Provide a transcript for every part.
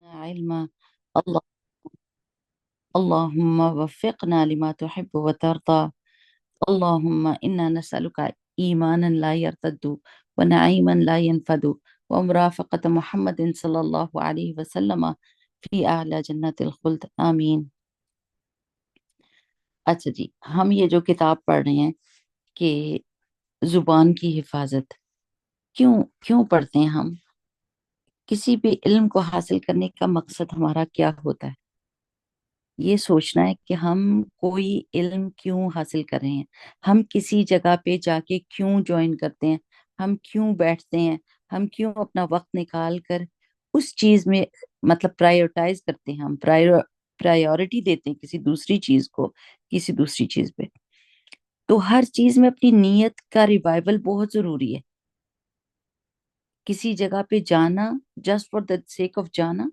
علما. الله اللهم وفقنا لما تحب وترضى. اللهم إنا نسألك إيمانا لا يرتد ونعيما لا ينفد ومرافقة محمد صلى الله عليه وسلم في أعلى جنات الخلد آمین. اچھا جی، ہم یہ جو کتاب پڑھ رہے ہیں کہ زبان کی حفاظت کیوں کیوں پڑھتے ہیں ہم؟ کسی بھی علم کو حاصل کرنے کا مقصد ہمارا کیا ہوتا ہے؟ یہ سوچنا ہے کہ ہم کوئی علم کیوں حاصل کر رہے ہیں، ہم کسی جگہ پہ جا کے کیوں جوائن کرتے ہیں، ہم کیوں بیٹھتے ہیں، ہم کیوں اپنا وقت نکال کر اس چیز میں مطلب پرائیورٹائز کرتے ہیں، ہم پرائیورٹی دیتے ہیں کسی دوسری چیز کو، کسی دوسری چیز پہ. تو ہر چیز میں اپنی نیت کا ریوائول بہت ضروری ہے. کسی جگہ پہ جانا just for the sake of جانا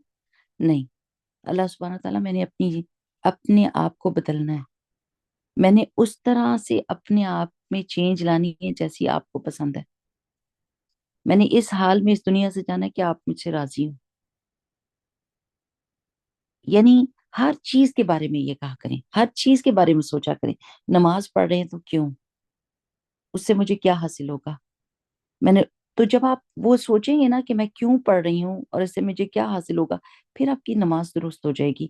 نہیں. اللہ سبحانہ تعالیٰ میں نے اپنے آپ کو بدلنا ہے، میں نے اس طرح سے اپنے آپ میں چینج لانی ہے جیسی آپ کو پسند ہے. میں نے اس حال میں اس دنیا سے جانا ہے کہ آپ مجھ سے راضی ہوں. یعنی ہر چیز کے بارے میں یہ کہا کریں، ہر چیز کے بارے میں سوچا کریں. نماز پڑھ رہے ہیں تو کیوں؟ اس سے مجھے کیا حاصل ہوگا؟ تو جب آپ وہ سوچیں گے نا کہ میں کیوں پڑھ رہی ہوں اور اس سے مجھے کیا حاصل ہوگا، پھر آپ کی نماز درست ہو جائے گی،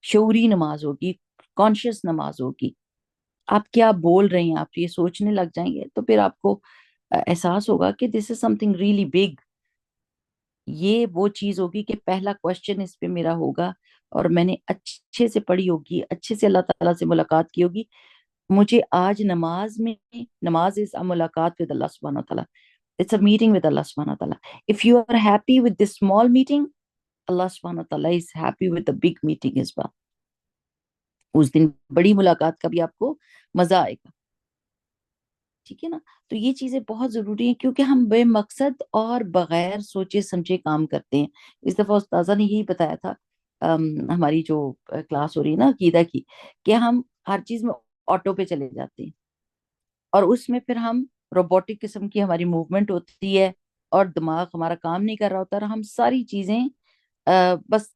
شعوری نماز ہوگی، کانشیس نماز ہوگی. آپ کیا بول رہے ہیں، آپ یہ سوچنے لگ جائیں گے تو پھر آپ کو احساس ہوگا کہ دس از سم تھنگ ریئلی بگ. یہ وہ چیز ہوگی کہ پہلا کوشچن اس پہ میرا ہوگا اور میں نے اچھے سے پڑھی ہوگی، اچھے سے اللہ تعالیٰ سے ملاقات کی ہوگی. مجھے آج نماز از ملاقات ود اللہ سبحانہ وتعالیٰ. It's a meeting with Allah subhanahu wa ta'ala. If you are happy with this small meeting, Allah subhanahu wa ta'ala is happy with the big meeting as well. اس دن بڑی ملاقات کا بھی آپ کو مزہ آئے گا. ٹھیک ہے نا؟ تو یہ چیزیں بہت ضروری ہیں کیونکہ ہم بے مقصد اور بغیر سوچے سمجھے کام کرتے ہیں. اس دفعہ استاذہ نے یہی بتایا تھا ہماری جو کلاس ہو رہی ہے نا عقیدہ کی، کہ ہم ہر چیز میں آٹو پہ چلے جاتے ہیں اور اس میں پھر ہم روبوٹک قسم کی ہماری موومنٹ ہوتی ہے اور دماغ ہمارا کام نہیں کر رہا ہوتا اور ہم ساری چیزیں بس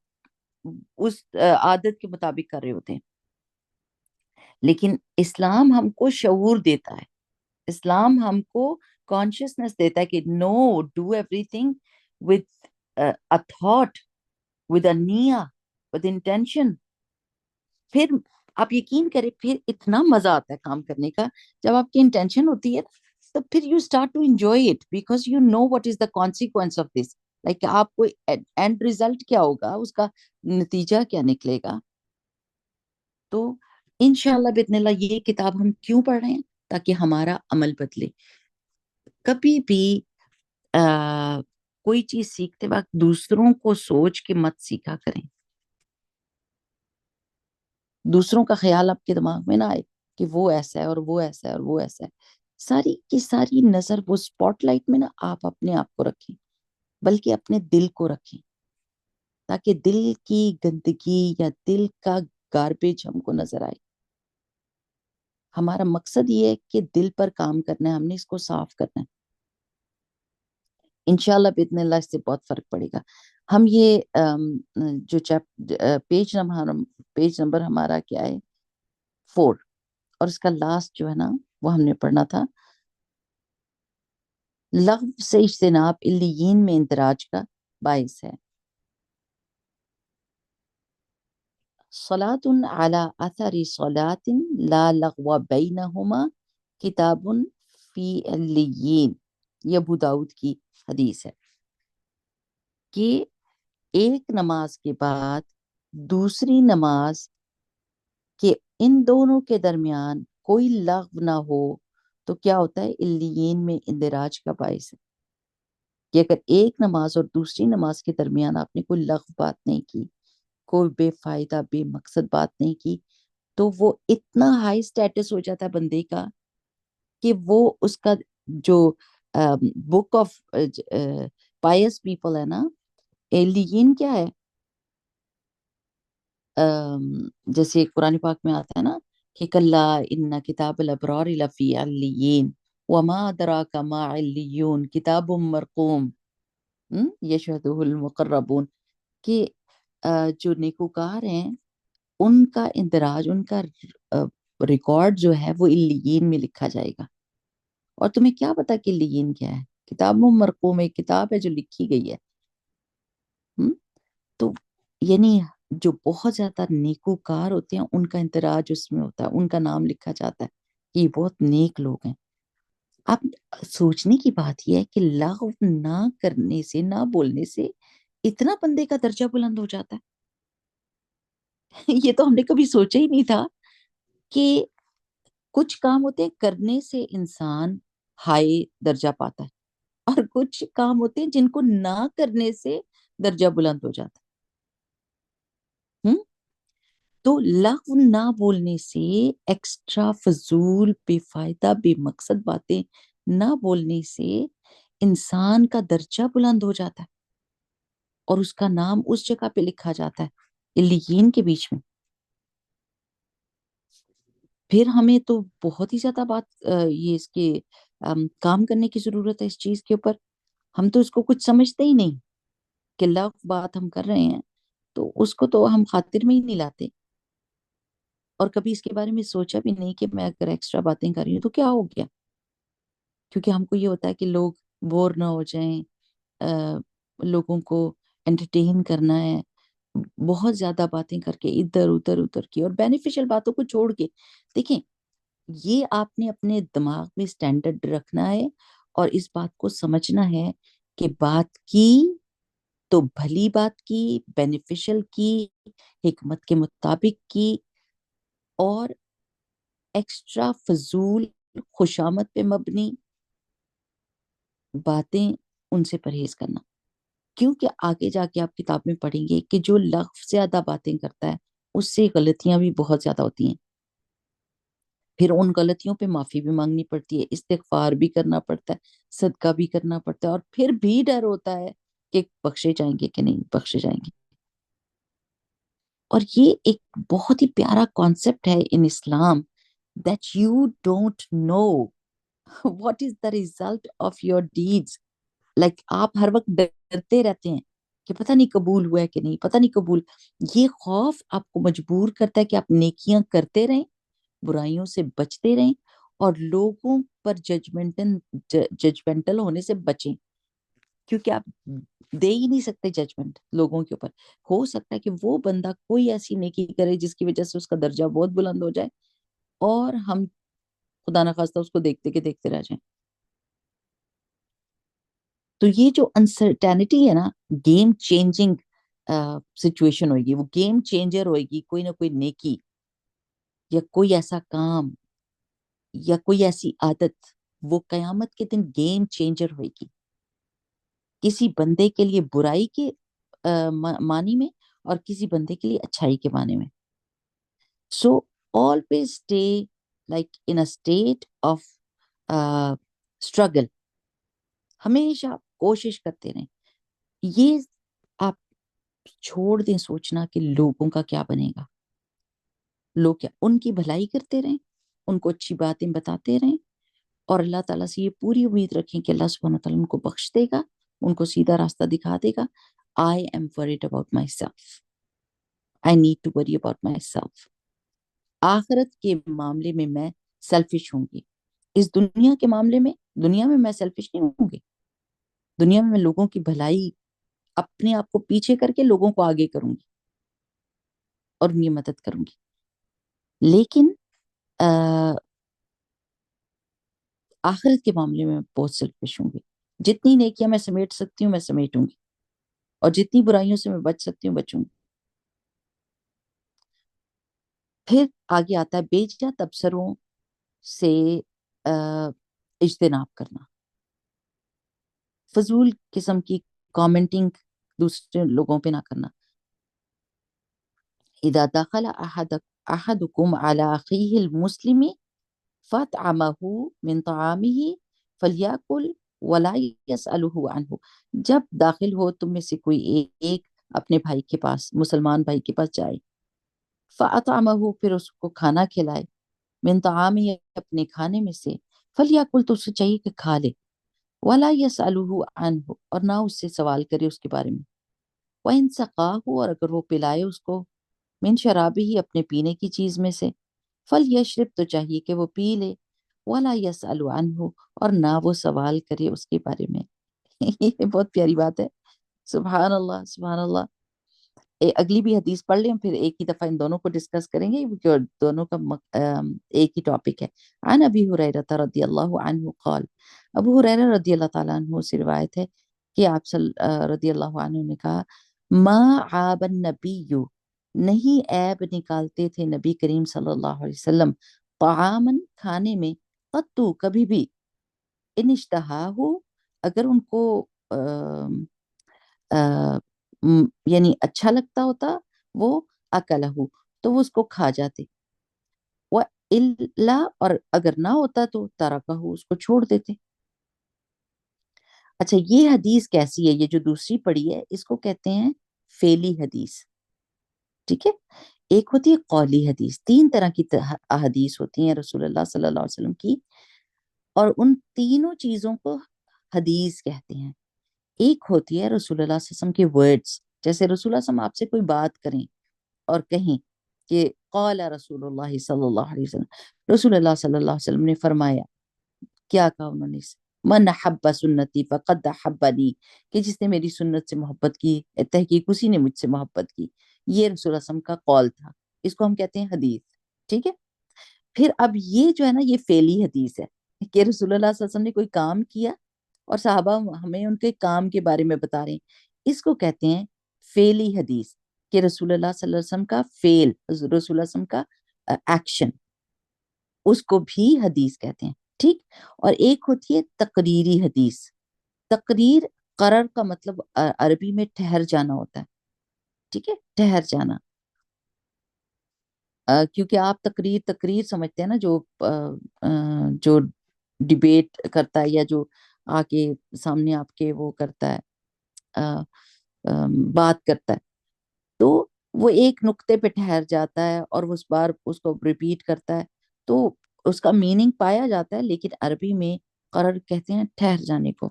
اس عادت کے مطابق کر رہے ہوتے ہیں. لیکن اسلام ہم کو شعور دیتا ہے، اسلام ہم کو کانشیسنس دیتا ہے کہ no, do everything with a thought, with a نیہ، with intention. پھر آپ یقین کریں پھر اتنا مزہ آتا ہے کام کرنے کا جب آپ کی انٹینشن ہوتی ہے تو پھر you start to enjoy it because you know what is the consequence of this. Like آپ کو اینڈ ریزلٹ کیا ہوگا، اس کا نتیجہ کیا نکلے گا. تو انشاءاللہ باذن اللہ یہ کتاب ہم کیوں پڑھ رہے ہیں؟ تاکہ ہمارا عمل بدلے. کبھی بھی کوئی چیز سیکھتے وقت دوسروں کو سوچ کے مت سیکھا کریں. دوسروں کا خیال آپ کے دماغ میں نہ آئے کہ وہ ایسا ہے اور وہ ایسا ہے اور وہ ایسا ہے. ساری کی ساری نظر وہ سپاٹ لائٹ میں نہ آپ اپنے آپ کو رکھیں، بلکہ اپنے دل کو رکھیں تاکہ دل کی گندگی یا دل کا گاربیج ہم کو نظر آئے. ہمارا مقصد یہ ہے کہ دل پر کام کرنا ہے، ہم نے اس کو صاف کرنا ہے. انشاءاللہ باذن اللہ اس سے بہت فرق پڑے گا. ہم یہ جو پیج نمبر ہمارا کیا ہے 4 اور اس کا لاسٹ جو ہے نا وہ ہم نے پڑھنا تھا لغو سے اجتناب علیین میں اندراج کا باعث ہے. صلاۃ علی اثر صلاۃ لا لغو بینہما کتاب فی علیین. یہ ابو داؤد کی حدیث ہے کہ ایک نماز کے بعد دوسری نماز کہ ان دونوں کے درمیان کوئی لغو نہ ہو تو کیا ہوتا ہے؟ علیین میں اندراج کا باعث ہے. کہ اگر ایک نماز اور دوسری نماز کے درمیان آپ نے کوئی لغو بات نہیں کی، کوئی بے فائدہ بے مقصد بات نہیں کی، تو وہ اتنا ہائی سٹیٹس ہو جاتا ہے بندے کا کہ وہ اس کا جو بک آف پائس پیپل ہے نا، علیین کیا ہے؟ جیسے قرآن پاک میں آتا ہے نا کہ کلا ان کتاب الابرار لفی علیین وما ادراک ما علیون کتاب مرقوم یشہدہ المقربون. کہ جو نیکوکار ہیں ان کا اندراج، ان کا ریکارڈ جو ہے وہ علیین میں لکھا جائے گا. اور تمہیں کیا پتا کہ علیین کیا ہے؟ کتاب مرقوم ایک کتاب ہے جو لکھی گئی ہے. تو یعنی جو بہت زیادہ نیکوکار ہوتے ہیں ان کا اندراج اس میں ہوتا ہے، ان کا نام لکھا جاتا ہے کہ یہ بہت نیک لوگ ہیں. اب سوچنے کی بات یہ ہے کہ لغو نہ کرنے سے، نہ بولنے سے اتنا بندے کا درجہ بلند ہو جاتا ہے. یہ تو ہم نے کبھی سوچا ہی نہیں تھا کہ کچھ کام ہوتے ہیں کرنے سے انسان ہائی درجہ پاتا ہے، اور کچھ کام ہوتے ہیں جن کو نہ کرنے سے درجہ بلند ہو جاتا ہے. تو لغو نہ بولنے سے، ایکسٹرا فضول بے فائدہ بے مقصد باتیں نہ بولنے سے انسان کا درجہ بلند ہو جاتا ہے اور اس کا نام اس جگہ پہ لکھا جاتا ہے علیین کے بیچ میں. پھر ہمیں تو بہت ہی زیادہ بات یہ اس کے کام کرنے کی ضرورت ہے اس چیز کے اوپر. ہم تو اس کو کچھ سمجھتے ہی نہیں کہ لغو بات ہم کر رہے ہیں تو اس کو تو ہم خاطر میں ہی نہیں لاتے، اور کبھی اس کے بارے میں سوچا بھی نہیں کہ میں اگر ایکسٹرا باتیں کر رہی ہوں تو کیا ہو گیا. کیونکہ ہم کو یہ ہوتا ہے کہ لوگ بور نہ ہو جائیں، لوگوں کو انٹرٹین کرنا ہے. بہت زیادہ باتیں کر کے ادھر ادھر ادھر کی اور بینیفیشل باتوں کو چھوڑ کے، دیکھیں یہ آپ نے اپنے دماغ میں سٹینڈرڈ رکھنا ہے اور اس بات کو سمجھنا ہے کہ بات کی تو بھلی بات کی، بینیفیشل کی، حکمت کے مطابق کی، اور ایکسٹرا فضول خوشامد پہ مبنی باتیں ان سے پرہیز کرنا. کیونکہ آگے جا کے آپ کتاب میں پڑھیں گے کہ جو لغو زیادہ باتیں کرتا ہے اس سے غلطیاں بھی بہت زیادہ ہوتی ہیں. پھر ان غلطیوں پہ معافی بھی مانگنی پڑتی ہے، استغفار بھی کرنا پڑتا ہے، صدقہ بھی کرنا پڑتا ہے، اور پھر بھی ڈر ہوتا ہے کہ بخشے جائیں گے کہ نہیں بخشے جائیں گے. اور یہ ایک بہت ہی پیارا کانسیپٹ ہے ان اسلام، that you don't know what is the result of your deeds. Like آپ ہر وقت ڈرتے رہتے ہیں کہ پتہ نہیں قبول ہوا ہے کہ نہیں، پتہ نہیں قبول. یہ خوف آپ کو مجبور کرتا ہے کہ آپ نیکیاں کرتے رہیں، برائیوں سے بچتے رہیں، اور لوگوں پر ججمنٹل ہونے سے بچیں. کیونکہ آپ دے ہی نہیں سکتے ججمنٹ لوگوں کے اوپر. ہو سکتا ہے کہ وہ بندہ کوئی ایسی نیکی کرے جس کی وجہ سے اس کا درجہ بہت بلند ہو جائے اور ہم خدا نخواستہ اس کو دیکھتے کہ دیکھتے رہ جائیں. تو یہ جو انسرٹینٹی ہے نا، گیم چینجنگ سچویشن ہوئے گی، وہ گیم چینجر ہوئے گی. کوئی نہ کوئی نیکی یا کوئی ایسا کام یا کوئی ایسی عادت، وہ قیامت کے دن گیم چینجر ہوئے گی کسی بندے کے لیے برائی کے معنی میں اور کسی بندے کے لیے اچھائی کے معنی میں. سو always stay like in a state of struggle. ہمیشہ کوشش کرتے رہیں. یہ آپ چھوڑ دیں سوچنا کہ لوگوں کا کیا بنے گا. لوگ کیا، ان کی بھلائی کرتے رہیں، ان کو اچھی باتیں بتاتے رہیں، اور اللہ تعالیٰ سے یہ پوری امید رکھیں کہ اللہ سبحانہ تعالیٰ ان کو بخش دے گا، ان کو سیدھا راستہ دکھا دے گا. I am worried about myself. I need to worry about myself. آخرت کے معاملے میں میں سیلفش ہوں گی. اس دنیا کے معاملے میں، دنیا میں سیلفش نہیں ہوں گی. دنیا میں لوگوں کی بھلائی، اپنے آپ کو پیچھے کر کے لوگوں کو آگے کروں گی اور ان کی مدد کروں گی. لیکن آخرت کے معاملے میں بہت سیلفش ہوں گی. جتنی نیکیاں میں سمیٹ سکتی ہوں میں سمیٹوں گی، اور جتنی برائیوں سے میں بچ سکتی ہوں بچوں گی. پھر آگے آتا ہے بیجا تبصروں سے اجتناب کرنا. فضول قسم کی کامنٹنگ دوسرے لوگوں پہ نہ کرنا. اذا دخل احدکم علی اخیہ المسلم فاطعمه من طعامه فلیاکل ولا یسألہ عنہ. جب داخل ہو تم میں سے کوئی ایک اپنے بھائی کے پاس، مسلمان بھائی کے پاس جائے، فاطعمه پھر اس کو کھانا کھلائے، من طعامه اپنے کھانے میں سے، فلیاکل تو اسے چاہیے کہ کھا لے، ولا یسألہ عنہ اور نہ اس سے سوال کرے اس کے بارے میں. وَإِن سَقَاهُ، اور اگر وہ پلائے اس کو، من شرابہ، اپنے پینے کی چیز میں سے، فَلْيَشْرِبْ، تو چاہیے کہ وہ پی لے، وَلَا يَسْأَلُ عَنْهُ، اور نہ وہ سوال کرے اس کے بارے میں۔ یہ بہت پیاری بات ہے، سبحان اللہ سبحان اللہ۔ اگلی بھی حدیث پڑھ لیں، پھر ایک ہی دفعہ ان دونوں کو ڈسکس کریں گے کیونکہ دونوں کا ایک ہی ٹاپک ہے۔ عن ابی ہریرہ رضی اللہ عنہ قال، ابو ہریرہ رضی اللہ تعالیٰ عنہ سے روایت ہے کہ آپ رضی اللہ عنہ نے کہا، ما عاب النبی، نہیں عیب نکالتے تھے نبی کریم صلی اللہ علیہ وسلم، طعامن، کھانے میں، قطو، کبھی بھی، ان اشتہاہ، اگر ان کو یعنی اچھا لگتا ہوتا وہ، اکلہ، تو وہ اس کو کھا جاتے، وہ الا، اور اگر نہ ہوتا تو ترکہ، اس کو چھوڑ دیتے۔ اچھا، یہ حدیث کیسی ہے؟ یہ جو دوسری پڑھی ہے اس کو کہتے ہیں فعلی حدیث، ٹھیک ہے؟ ایک ہوتی ہے قولی حدیث، تین طرح کی احادیث ہوتی ہیں رسول اللہ صلی اللہ علیہ وسلم کی، اور ان تینوں چیزوں کو حدیث کہتے ہیں۔ ایک ہوتی ہے رسول اللہ صلی اللہ علیہ وسلم کے ورڈز، جیسے رسول اللہ صلی اللہ علیہ وسلم آپ سے کوئی بات کریں اور کہیں کہ قال رسول اللہ صلی اللہ علیہ وسلم، رسول اللہ صلی اللہ علیہ وسلم نے فرمایا، کیا کہا انہوں نے؟ من حب سنتی فقد حبنی، کہ جس نے میری سنت سے محبت کی، تحقیق اسی نے مجھ سے محبت کی۔ یہ رسول اللہ صلی اللہ علیہ وسلم کا قول تھا، اس کو ہم کہتے ہیں حدیث، ٹھیک ہے؟ پھر اب یہ جو ہے نا، یہ فعلی حدیث ہے کہ رسول اللہ صلی اللہ علیہ وسلم نے کوئی کام کیا اور صحابہ ہمیں ان کے کام کے بارے میں بتا رہے ہیں، اس کو کہتے ہیں فعلی حدیث، کہ رسول اللہ صلی اللہ علیہ وسلم کا فعل، رسول اللہ صلی اللہ علیہ وسلم کا ایکشن، اس کو بھی حدیث کہتے ہیں، ٹھیک؟ اور ایک ہوتی ہے تقریری حدیث۔ تقریر، قرر کا مطلب عربی میں ٹھہر جانا ہوتا ہے، ٹھیک ہے؟ ٹھہر جانا، کیونکہ آپ تقریر سمجھتے ہیں نا، جو ڈیبیٹ کرتا ہے یا جو آ کے سامنے آپ کے وہ کرتا ہے، بات کرتا ہے، تو وہ ایک نقطے پہ ٹھہر جاتا ہے اور اس بار اس کو ریپیٹ کرتا ہے، تو اس کا میننگ پایا جاتا ہے، لیکن عربی میں قرر کہتے ہیں ٹھہر جانے کو۔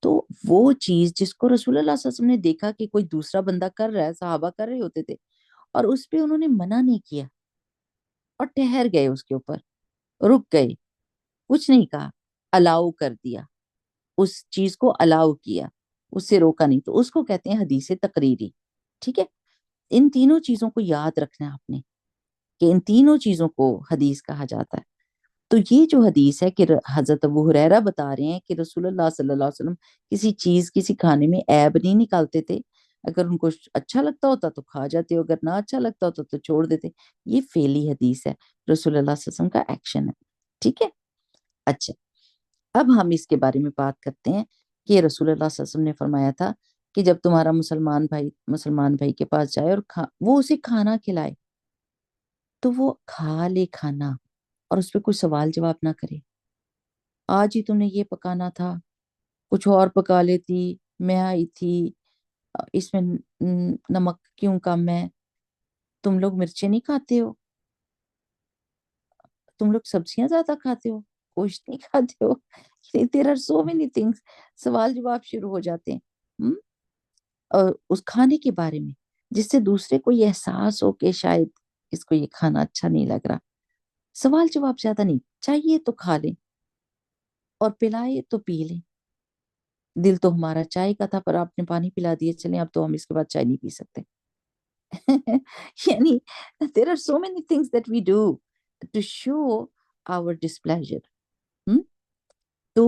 تو وہ چیز جس کو رسول اللہ صلی اللہ علیہ وسلم نے دیکھا کہ کوئی دوسرا بندہ کر رہا ہے، صحابہ کر رہے ہوتے تھے، اور اس پہ انہوں نے منع نہیں کیا اور ٹھہر گئے، اس کے اوپر رک گئے، کچھ نہیں کہا، الاؤ کر دیا، اس چیز کو الاؤ کیا، اس سے روکا نہیں، تو اس کو کہتے ہیں حدیث تقریری، ٹھیک ہے؟ ان تینوں چیزوں کو یاد رکھنا ہے آپ نے، کہ ان تینوں چیزوں کو حدیث کہا جاتا ہے۔ تو یہ جو حدیث ہے کہ حضرت ابو ہریرہ بتا رہے ہیں کہ رسول اللہ صلی اللہ علیہ وسلم کسی چیز، کسی کھانے میں عیب نہیں نکالتے تھے، اگر ان کو اچھا لگتا ہوتا تو کھا جاتے، اگر نہ اچھا لگتا ہوتا تو چھوڑ دیتے۔ یہ فعلی حدیث ہے، رسول اللہ صلی اللہ علیہ وسلم کا ایکشن ہے، ٹھیک ہے؟ اچھا، اب ہم اس کے بارے میں بات کرتے ہیں کہ رسول اللہ صلی اللہ علیہ وسلم نے فرمایا تھا کہ جب تمہارا مسلمان بھائی کے پاس جائے اور وہ اسے کھانا کھلائے، تو وہ کھا لے کھانا، اور اس پہ کوئی سوال جواب نہ کرے۔ آج ہی تم نے یہ پکانا تھا، کچھ اور پکا لیتی، میں آئی تھی، اس میں نمک کیوں کم ہے، تم لوگ مرچیں نہیں کھاتے ہو، تم لوگ سبزیاں زیادہ کھاتے ہو، گوشت نہیں کھاتے ہو، there are so many things، سوال جواب شروع ہو جاتے ہیں، اور اس کھانے کے بارے میں، جس سے دوسرے کو یہ احساس ہو کہ شاید اس کو یہ کھانا اچھا نہیں لگ رہا۔ سوال جواب زیادہ نہیں چاہیے، تو کھا لیں، اور پلائے تو پی لیں۔ دل تو ہمارا چائے کا تھا، پر آپ نے پانی پلا دیے، چلیں اب تو ہم اس کے بعد چائے نہیں پی سکتے۔ یعنی there are so many things that we do to show our displeasure۔ تو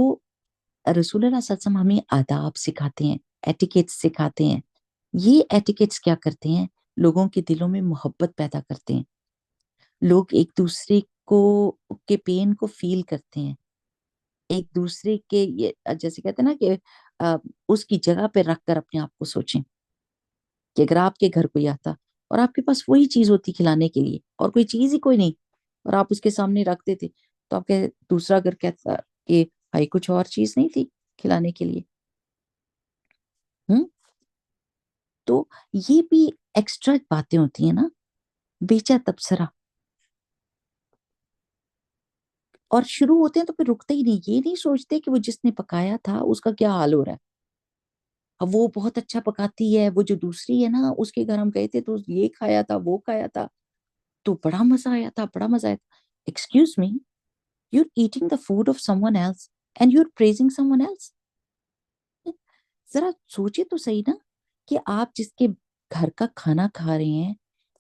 رسول اللہ صلی اللہ علیہ وسلم ہمیں آداب سکھاتے ہیں، ایٹیکیٹس سکھاتے ہیں۔ یہ ایٹیکیٹس کیا کرتے ہیں؟ لوگوں کے دلوں میں محبت پیدا کرتے ہیں، لوگ ایک دوسرے کو کے پین کو فیل کرتے ہیں، ایک دوسرے کے، یہ جیسے کہتے ہیں نا کہ اس کی جگہ پہ رکھ کر اپنے آپ کو سوچیں کہ اگر آپ کے گھر کوئی آتا اور آپ کے پاس وہی چیز ہوتی کھلانے کے لیے، اور کوئی چیز ہی کوئی نہیں، اور آپ اس کے سامنے رکھ دیتے، تو آپ کے دوسرا گھر کہتا کہ بھائی کچھ اور چیز نہیں تھی کھلانے کے لیے؟ تو یہ بھی ایکسٹرا باتیں ہوتی ہیں نا، بیچا تبصرہ، اور شروع ہوتے ہیں تو پھر رکتے ہی نہیں، یہ نہیں سوچتے کہ وہ جس نے پکایا تھا اس کا کیا حال ہو رہا ہے، اب وہ بہت اچھا پکاتی ہے، وہ جو دوسری ہے نا اس کے گھر ہم گئے تھے تو یہ کھایا تھا وہ کھایا تھا تو بڑا مزہ آیا تھا، بڑا مزہ آیا تھا. Excuse me, you're eating the food of someone else and you're praising someone else. ذرا سوچے تو صحیح نا کہ آپ جس کے گھر کا کھانا کھا رہے ہیں،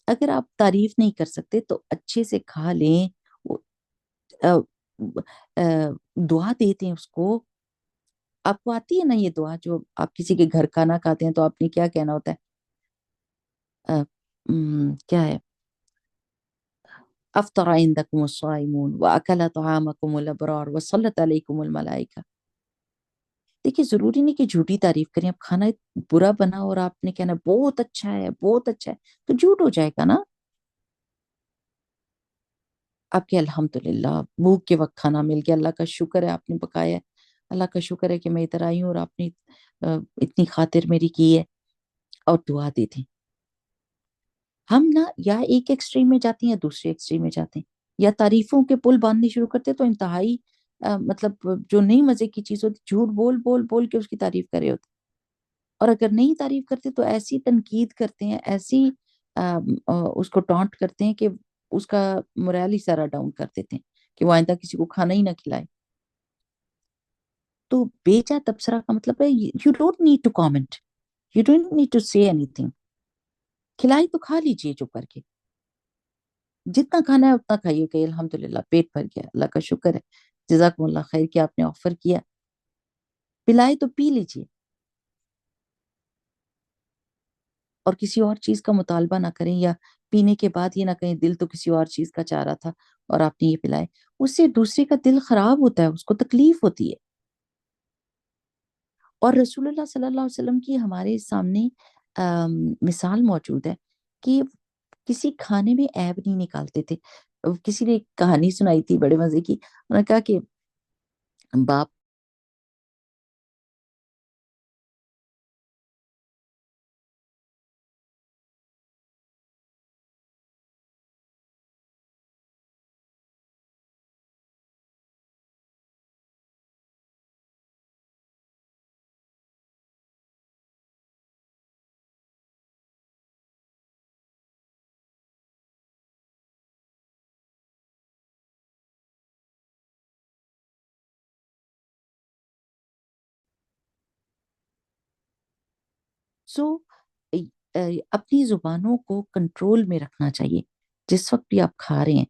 اگر آپ تعریف نہیں کر سکتے تو اچھے سے کھا لیں، آ، آ، دعا دیتے ہیں اس کو. آپ کو آتی ہے نا یہ دعا جو آپ کسی کے گھر کھانا کھاتے ہیں تو آپ نے کیا کہنا ہوتا ہے؟ کیا ہے؟ افطر عندكم الصائمون واكل طعامكم الابرار وصلت عليكم الملائکہ. دیکھیے ضروری نہیں کہ جھوٹی تعریف کریں. اب کھانا برا بنا اور آپ نے کہنا بہت اچھا ہے بہت اچھا ہے تو جھوٹ ہو جائے گا نا. آپ کے الحمدللہ بھوک کے وقت کھانا مل گیا، اللہ کا شکر ہے آپ نے پکایا ہے، اللہ کا شکر ہے کہ میں ادھر آئی ہوں اور آپ نے اتنی خاطر میری کی ہے، اور دعا دی تھی. ہم نا یا ایک ایکسٹریم میں جاتے ہیں یا دوسرے ایکسٹریم میں جاتے ہیں، یا تعریفوں کے پل باندھنے شروع کرتے ہیں تو انتہائی مطلب جو نہیں مزے کی چیز ہوتی جھوٹ بول بول بول کے اس کی تعریف کرے ہوتے، اور اگر نہیں تعریف کرتے تو ایسی تنقید کرتے ہیں، ایسی اس کو ٹانٹ کرتے ہیں کہ اس کا morale ہی سارا ڈاؤن کر دیتے ہیں کہ وہ آئندہ کسی کو کھانا ہی نہ کھلائے. تو بیجا تبصرہ کا مطلب ہے you don't need to comment, you don't need to say اینی تھنگ. کھلائی تو کھا لیجیے چپ کر کے، جتنا کھانا ہے اتنا کھائیے کہ الحمدللہ پیٹ بھر گیا، اللہ کا شکر ہے، جزاکم اللہ خیر کہ آپ نے آفر کیا. پلائے تو پی لیجیے اور کسی اور چیز کا مطالبہ نہ کریں، یا پینے کے بعد یہ نہ کہیں دل تو کسی اور چیز کا چاہ رہا تھا اور آپ نے یہ پلائے. اس سے دوسرے کا دل خراب ہوتا ہے، اس کو تکلیف ہوتی ہے. اور رسول اللہ صلی اللہ علیہ وسلم کی ہمارے سامنے مثال موجود ہے کہ کسی کھانے میں عیب نہیں نکالتے تھے. کسی نے ایک کہانی سنائی تھی بڑے مزے کی، انہوں نے کہا کہ باپ سو اپنی زبانوں کو کنٹرول میں رکھنا چاہیے جس وقت بھی آپ کھا رہے ہیں،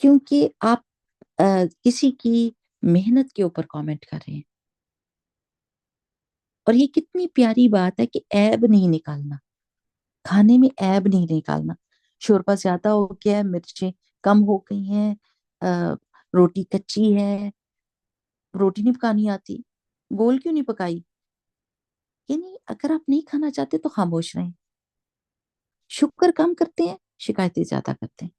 کیونکہ آپ کسی کی محنت کے اوپر کامنٹ کر رہے ہیں. اور یہ کتنی پیاری بات ہے کہ عیب نہیں نکالنا، کھانے میں عیب نہیں نکالنا. شوربہ زیادہ ہو گیا ہے، مرچیں کم ہو گئی ہیں، روٹی کچی ہے، روٹی نہیں پکانی آتی، گول کیوں نہیں پکائی. یعنی اگر آپ نہیں کھانا چاہتے تو خاموش رہیں. شکر کم کرتے ہیں، شکایتیں زیادہ کرتے ہیں.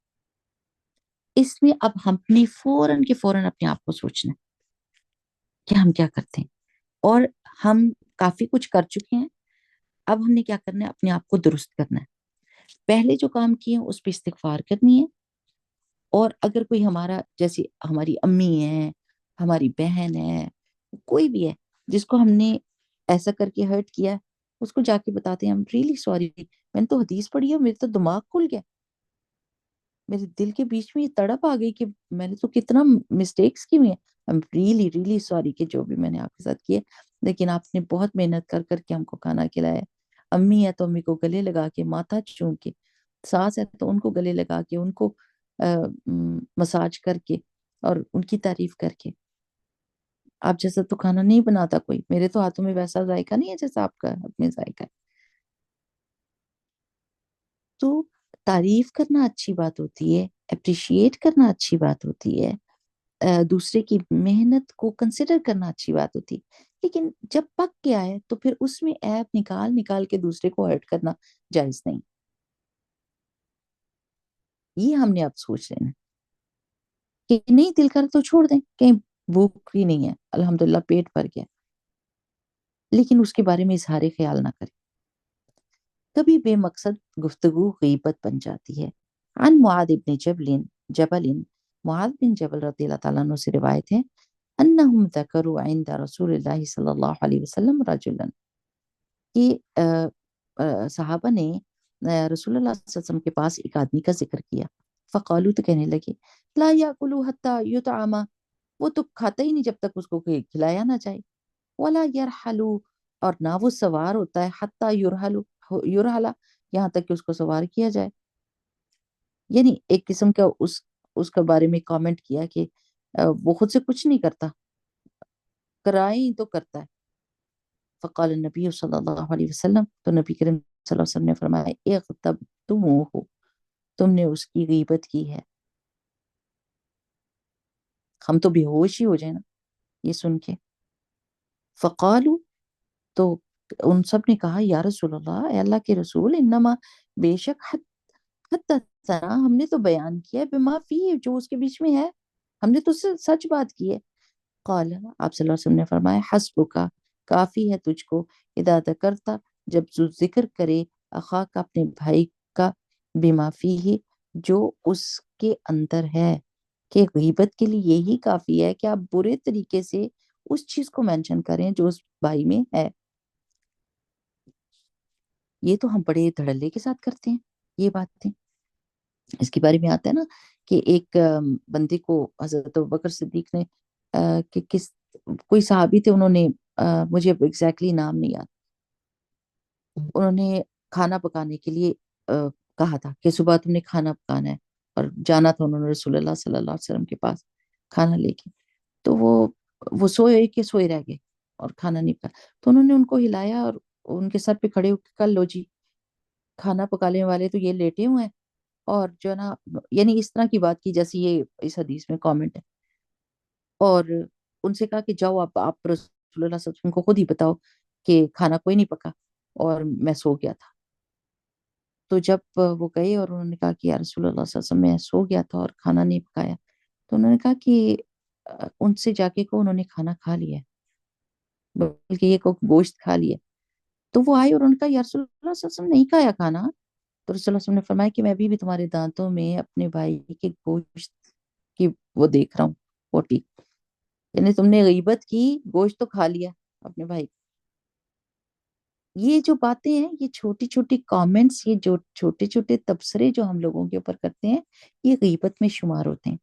اس میں اب ہم نے فوراً کے فوراً اپنے آپ کو سوچنا ہے کہ ہم کیا کرتے ہیں، اور ہم کافی کچھ کر چکے ہیں. اب ہم نے کیا کرنا ہے، اپنے آپ کو درست کرنا ہے. پہلے جو کام کیے ہیں اس پہ استغفار کرنی ہے. اور اگر کوئی ہمارا جیسے ہماری امی ہے، ہماری بہن ہے، کوئی بھی ہے جس کو ہم نے ایسا کر کے ہرٹ کیا ہے، اس کو جا کے بتاتے ہیں ہم ریئلی سوری، میں نے تو حدیث پڑھی ہے، میرے تو دماغ کھل گیا، میرے دل کے بیچ میں یہ تڑپ آ گئی کہ میں نے تو کتنا مسٹیکس کی ہوئی ہیں. I'm really really sorry کہ جو بھی میں نے آپ کے ساتھ کیے، لیکن آپ نے بہت محنت کر کر کے ہم کو کھانا کھلایا. امی ہے تو امی کو گلے لگا کے، ماتھا چوم کے، ساس ہے تو ان کو گلے لگا کے، ان کو مساج کر کے اور ان کی تعریف کر کے. آپ جیسا تو کھانا نہیں بناتا کوئی، میرے تو ہاتھوں میں ویسا ذائقہ نہیں ہے جیسا آپ کا ہاتھ میں ذائقہ ہے. تو تعریف کرنا اچھی بات ہوتی ہے، اپریشیٹ کرنا اچھی بات ہوتی ہے، دوسرے کی محنت کو کنسیڈر کرنا اچھی بات ہوتی ہے. لیکن جب پک گیا ہے تو پھر اس میں ایپ نکال نکال کے دوسرے کو ہرٹ کرنا جائز نہیں. یہ ہم نے اب سوچ لینا کہ نہیں دل کر تو چھوڑ دیں، کہیں بھوک ہی نہیں ہے، الحمدللہ پیٹ بھر گیا، لیکن اس کے بارے میں اظہار خیال نہ کریں. کبھی بے مقصد گفتگو غیبت بن جاتی ہے. عن معاذ بن جبل معاذ بن جبل رضی اللہ تعالیٰ عنہ سے روایت ہے، انہم ذکروا عند رسول اللہ صلی اللہ علیہ وسلم رجلا، کہ صحابہ نے رسول اللہ صلی اللہ علیہ وسلم کے پاس ایک آدمی کا ذکر کیا، فقالو تو کہنے لگے لا یاکلوا حتی یطعم، وہ تو کھاتا ہی نہیں جب تک اس کو کھلایا نہ جائے، ولا یرحلوا، اور نہ وہ سوار ہوتا ہے حتی یرحل، یہاں تک کہ اس کو سوار کیا جائے. یعنی ایک قسم کا اس کا بارے میں کامنٹ کیا کہ وہ خود سے کچھ نہیں کرتا، کرائیں تو کرتا ہے. فقال النبی صلی اللہ علیہ وسلم، تو نبی کریم صلی اللہ علیہ وسلم نے فرمایا اغتبتموہ، تم نے اس کی غیبت کی ہے. ہم تو بے ہوش ہی ہو جائیں نا یہ سن کے. فقالو، تو ان سب نے کہا یا رسول اللہ، اے اللہ کے رسول، انما، بے شک، حدثنا، ہم نے تو بیان کیا بما فی، جو اس کے بیچ میں ہے، ہم نے تو سچ بات کی ہے. قال، آپ صلی اللہ علیہ وسلم نے فرمایا حسبک، کافی ہے تجھ کو، اذا ذکرتا، جب تو ذکر کرے، اخاک، اپنے بھائی کا، بما فیہ، جو اس کے اندر ہے. کہ غیبت کے لیے یہی کافی ہے کہ آپ برے طریقے سے اس چیز کو مینشن کریں جو اس بھائی میں ہے. یہ تو ہم بڑے دھڑلے کے ساتھ کرتے ہیں یہ باتیں. اس کے بارے میں آتا ہے نا کہ ایک بندے کو حضرت ابوبکر صدیق نے کہ کس کوئی صحابی تھے، انہوں نے مجھے ایگزیکٹلی نام نہیں یاد، انہوں نے کھانا پکانے کے لیے کہا تھا کہ صبح تم نے کھانا پکانا ہے، اور جانا تھا انہوں نے رسول اللہ صلی اللہ علیہ وسلم کے پاس کھانا لے کے. تو وہ سوئے کہ سوئے رہ گئے اور کھانا نہیں پکا. تو انہوں نے ان کو ہلایا اور ان کے سر پہ کھڑے ہو کے کر لو جی، کھانا پکانے والے تو یہ لیٹے ہوئے ہیں، اور جو ہے نا، یعنی اس طرح کی بات کی جیسے یہ اس حدیث میں کامنٹ ہے. اور ان سے کہا کہ جاؤ آپ رسول اللہ صلی اللہ علیہ وسلم کو خود ہی بتاؤ کہ کھانا کوئی نہیں پکا اور میں سو گیا تھا. تو جب وہ گئے اور انہوں نے کہا کہ یا رسول اللہ صلی اللہ علیہ وسلم، میں سو گیا تھا اور کھانا نہیں پکایا، تو انہوں نے کہا کہ ان سے جا کے کو انہوں نے کھانا کھا لیا ہے، بلکہ یہ کو گوشت کھا لیا. تو وہ آئے اور ان کا یا رسول اللہ صلی اللہ علیہ وسلم نہیں کھایا کھانا. تو رسول اللہ صلی اللہ علیہ وسلم نے فرمایا کہ میں بھی تمہارے دانتوں میں اپنے بھائی کے گوشت کی وہ دیکھ رہا ہوں پوٹی، یعنی تم نے غیبت کی، گوشت تو کھا لیا اپنے بھائی. یہ جو باتیں ہیں، یہ چھوٹی چھوٹی کامنٹس، یہ جو چھوٹے چھوٹے تبصرے جو ہم لوگوں کے اوپر کرتے ہیں، یہ غیبت میں شمار ہوتے ہیں.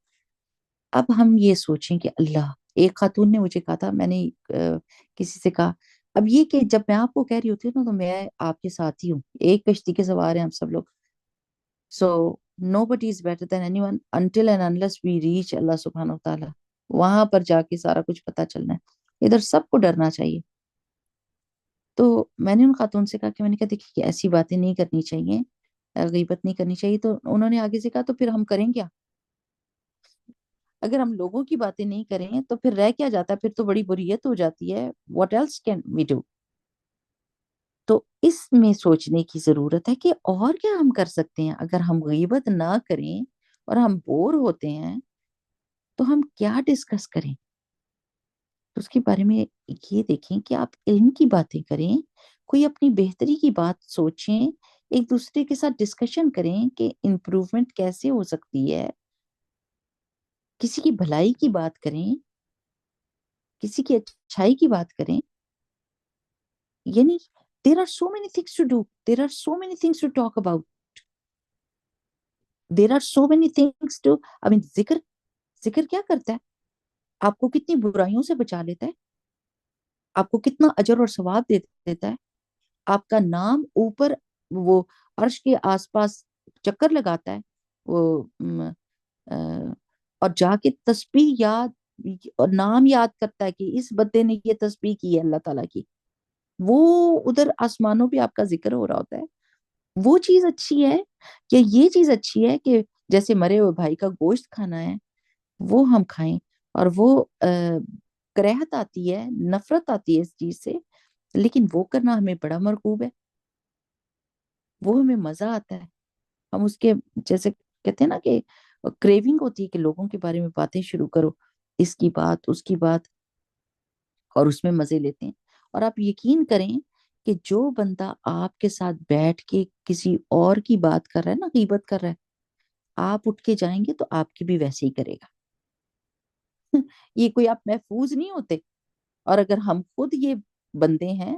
اب ہم یہ سوچیں کہ اللہ، ایک خاتون نے مجھے کہا تھا، میں نے کسی سے کہا، اب یہ کہ جب میں آپ کو کہہ رہی ہوتی ہوں نا، تو میں آپ کے ساتھ ہی ہوں، ایک کشتی کے سوار ہیں ہم سب لوگ. So nobody is better than anyone until and unless we reach Allah سبحانہ و تعالیٰ. وہاں پر جا کے سارا کچھ پتا چلنا ہے، ادھر سب کو ڈرنا چاہیے. تو میں نے ان خاتون سے کہا کہ میں نے کہا دیکھیے ایسی باتیں نہیں کرنی چاہیے، غیبت نہیں کرنی چاہیے. تو انہوں نے آگے سے کہا تو پھر ہم کریں کیا؟ اگر ہم لوگوں کی باتیں نہیں کریں تو پھر رہ کیا جاتا ہے؟ پھر تو بڑی بریت ہو جاتی ہے. What else can we do? تو اس میں سوچنے کی ضرورت ہے کہ اور کیا ہم کر سکتے ہیں. اگر ہم غیبت نہ کریں اور ہم بور ہوتے ہیں تو ہم کیا ڈسکس کریں؟ تو اس کے بارے میں یہ دیکھیں کہ آپ علم کی باتیں کریں، کوئی اپنی بہتری کی بات سوچیں، ایک دوسرے کے ساتھ ڈسکشن کریں کہ امپروومنٹ کیسے ہو سکتی ہے، کسی کی بھلائی کی بات کریں، کسی کی اچھائی کی بات کریں. یعنی there are so many things to do, there are so many things to talk about, there are so many things to, I mean ذکر کیا کرتا ہے؟ آپ کو کتنی برائیوں سے بچا لیتا ہے، آپ کو کتنا اجر اور ثواب دے دیتا ہے. آپ کا نام اوپر وہ عرش کے آس پاس چکر لگاتا ہے، وہ اور جا کے تسبیح یاد اور نام یاد کرتا ہے کہ اس بندے نے یہ تسبیح کی ہے اللہ تعالیٰ کی. وہ ادھر آسمانوں پہ آپ کا ذکر ہو رہا ہوتا ہے. وہ چیز اچھی ہے یا یہ چیز اچھی ہے کہ جیسے مرے ہوئے بھائی کا گوشت کھانا ہے وہ ہم کھائیں، اور وہ کراہت آتی ہے، نفرت آتی ہے اس چیز سے، لیکن وہ کرنا ہمیں بڑا مرغوب ہے، وہ ہمیں مزہ آتا ہے. ہم اس کے جیسے کہتے ہیں نا کہ کریونگ ہوتی ہے کہ لوگوں کے بارے میں باتیں شروع کرو، اس کی بات اس کی بات، اور اس میں مزے لیتے ہیں. اور آپ یقین کریں کہ جو بندہ آپ کے ساتھ بیٹھ کے کسی اور کی بات کر رہا ہے نا، غیبت کر رہا ہے، آپ اٹھ کے جائیں گے تو آپ کی بھی ویسے ہی کرے گا. یہ کوئی آپ محفوظ نہیں ہوتے. اور اگر ہم خود یہ بندے ہیں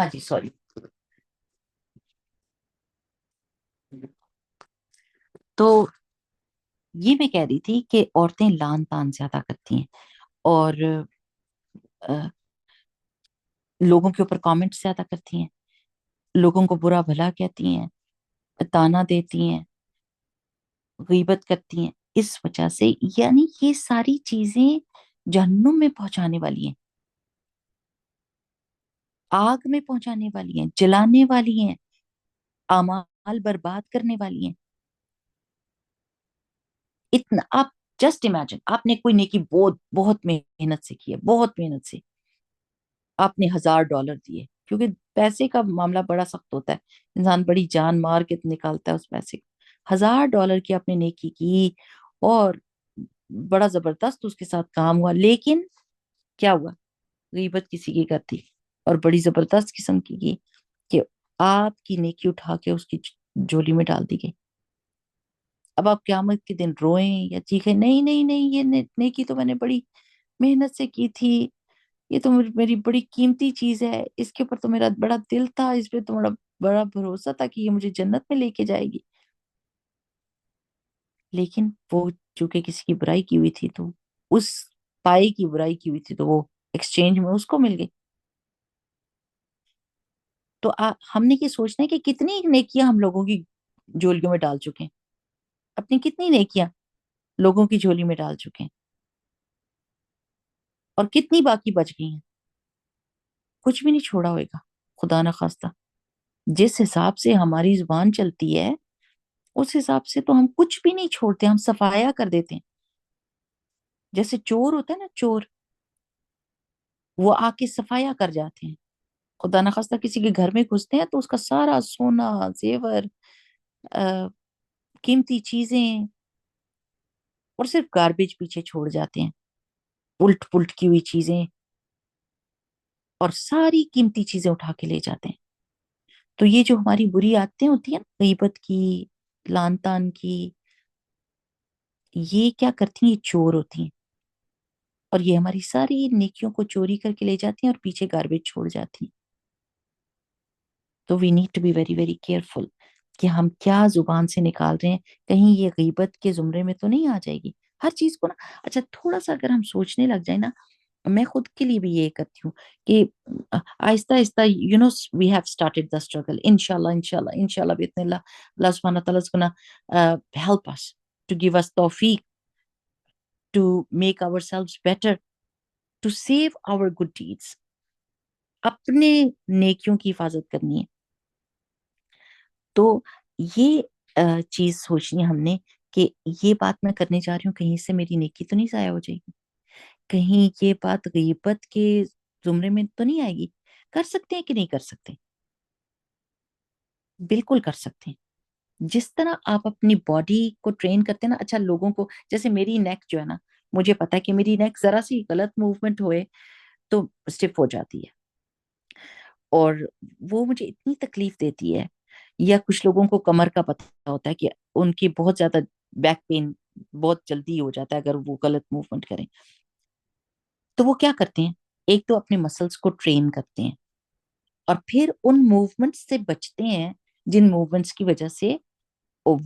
ہاں جی سوری. تو یہ میں کہہ رہی تھی کہ عورتیں لان تان زیادہ کرتی ہیں، اور لوگوں کے اوپر کامنٹ زیادہ کرتی ہیں، لوگوں کو برا بھلا کہتی ہیں، تانا دیتی ہیں، غیبت کرتی ہیں. اس وجہ سے یعنی یہ ساری چیزیں جہنم میں پہنچانے والی ہیں، آگ میں پہنچانے والی ہیں، جلانے والی ہیں، اعمال برباد کرنے والی ہیں. اتنا آپ جسٹ امیجن، آپ نے کوئی نیکی بہت بہت محنت سے کی ہے، بہت محنت سے آپ نے $1000 دیے، کیونکہ پیسے کا معاملہ بڑا سخت ہوتا ہے، انسان بڑی جان مار کے نکالتا ہے اس پیسے کو. $1000 کی آپ نے نیکی کی، اور بڑا زبردست اس کے ساتھ کام ہوا، لیکن کیا ہوا؟ غیبت کسی کی کرتی، اور بڑی زبردست قسم کی کہ آپ کی نیکی اٹھا کے اس کی جھولی میں ڈال دی گئی. اب آپ قیامت کے دن روئیں یا چیخیں، نہیں نہیں نہیں، یہ نیکی تو میں نے بڑی محنت سے کی تھی، یہ تو میری بڑی قیمتی چیز ہے، اس کے اوپر تو میرا بڑا دل تھا، اس پہ تو میرا بڑا بھروسہ تھا کہ یہ مجھے جنت میں لے کے جائے گی. لیکن وہ چونکہ کسی کی برائی کی ہوئی تھی، تو اس پائے کی برائی کی ہوئی تھی، تو وہ ایکسچینج میں اس کو مل گئی. تو ہم نے یہ سوچنا ہے کہ کتنی نیکیاں ہم لوگوں کی جھولیوں میں ڈال چکے ہیں، اپنی کتنی نیکیاں لوگوں کی جھولی میں ڈال چکے ہیں، اور کتنی باقی بچ گئی ہیں. کچھ بھی نہیں چھوڑا ہوئے گا، خدا نہ خواستہ. جس حساب سے ہماری زبان چلتی ہے، اس حساب سے تو ہم کچھ بھی نہیں چھوڑتے، ہم صفایا کر دیتے ہیں. جیسے چور ہوتا ہے نا، چور، وہ آ کے صفایا کر جاتے ہیں. خدا نخواستہ کسی کے گھر میں گھستے ہیں تو اس کا سارا سونا، زیور، قیمتی چیزیں، اور صرف گاربیج پیچھے چھوڑ جاتے ہیں، الٹ پلٹ کی ہوئی چیزیں، اور ساری قیمتی چیزیں اٹھا کے لے جاتے ہیں. تو یہ جو ہماری بری عادتیں ہوتی ہیں نا، غیبت کی، لان تان کی، یہ کیا کرتی ہیں؟ یہ چور ہوتی ہیں، اور یہ ہماری ساری نیکیوں کو چوری کر کے لے جاتی ہیں اور پیچھے گاربیج چھوڑ جاتی ہیں. تو we need to be very very careful کہ ہم کیا زبان سے نکال رہے ہیں، کہیں یہ غیبت کے زمرے میں تو نہیں آ جائے گی. ہر چیز کو نا، اچھا تھوڑا سا اگر ہم سوچنے لگ جائیں نا، میں خود کے لیے بھی یہ کرتی ہوں کہ آہستہ آہستہ we have started the struggle. انشاءاللہ انشاءاللہ انشاءاللہ باذن اللہ، اللہ سبحانہ تعالیٰ is gonna help us to give us توفیق to make ourselves better, to save our good deeds. اپنے نیکیوں کی حفاظت کرنی ہے. تو یہ چیز سوچنی ہم نے کہ یہ بات میں کرنے جا رہی ہوں، کہیں سے میری نیکی تو نہیں ضائع ہو جائے گی، کہیں یہ بات غیبت کے زمرے میں تو نہیں آئے گی. کر سکتے ہیں کہ نہیں کر سکتے؟ بالکل کر سکتے ہیں. جس طرح آپ اپنی باڈی کو ٹرین کرتے ہیں نا، اچھا لوگوں کو، جیسے میری نیک جو ہے نا، مجھے پتا ہے کہ میری نیک ذرا سی غلط موومنٹ ہوئے تو اسٹف ہو جاتی ہے، اور وہ مجھے اتنی تکلیف دیتی ہے. یا کچھ لوگوں کو کمر کا پتہ ہوتا ہے کہ ان کی بہت زیادہ بیک پین بہت جلدی ہو جاتا ہے اگر وہ غلط موومنٹ کریں. تو وہ کیا کرتے ہیں؟ ایک تو اپنے مسلس کو ٹرین کرتے ہیں، اور پھر ان موومنٹ سے بچتے ہیں جن موومنٹس کی وجہ سے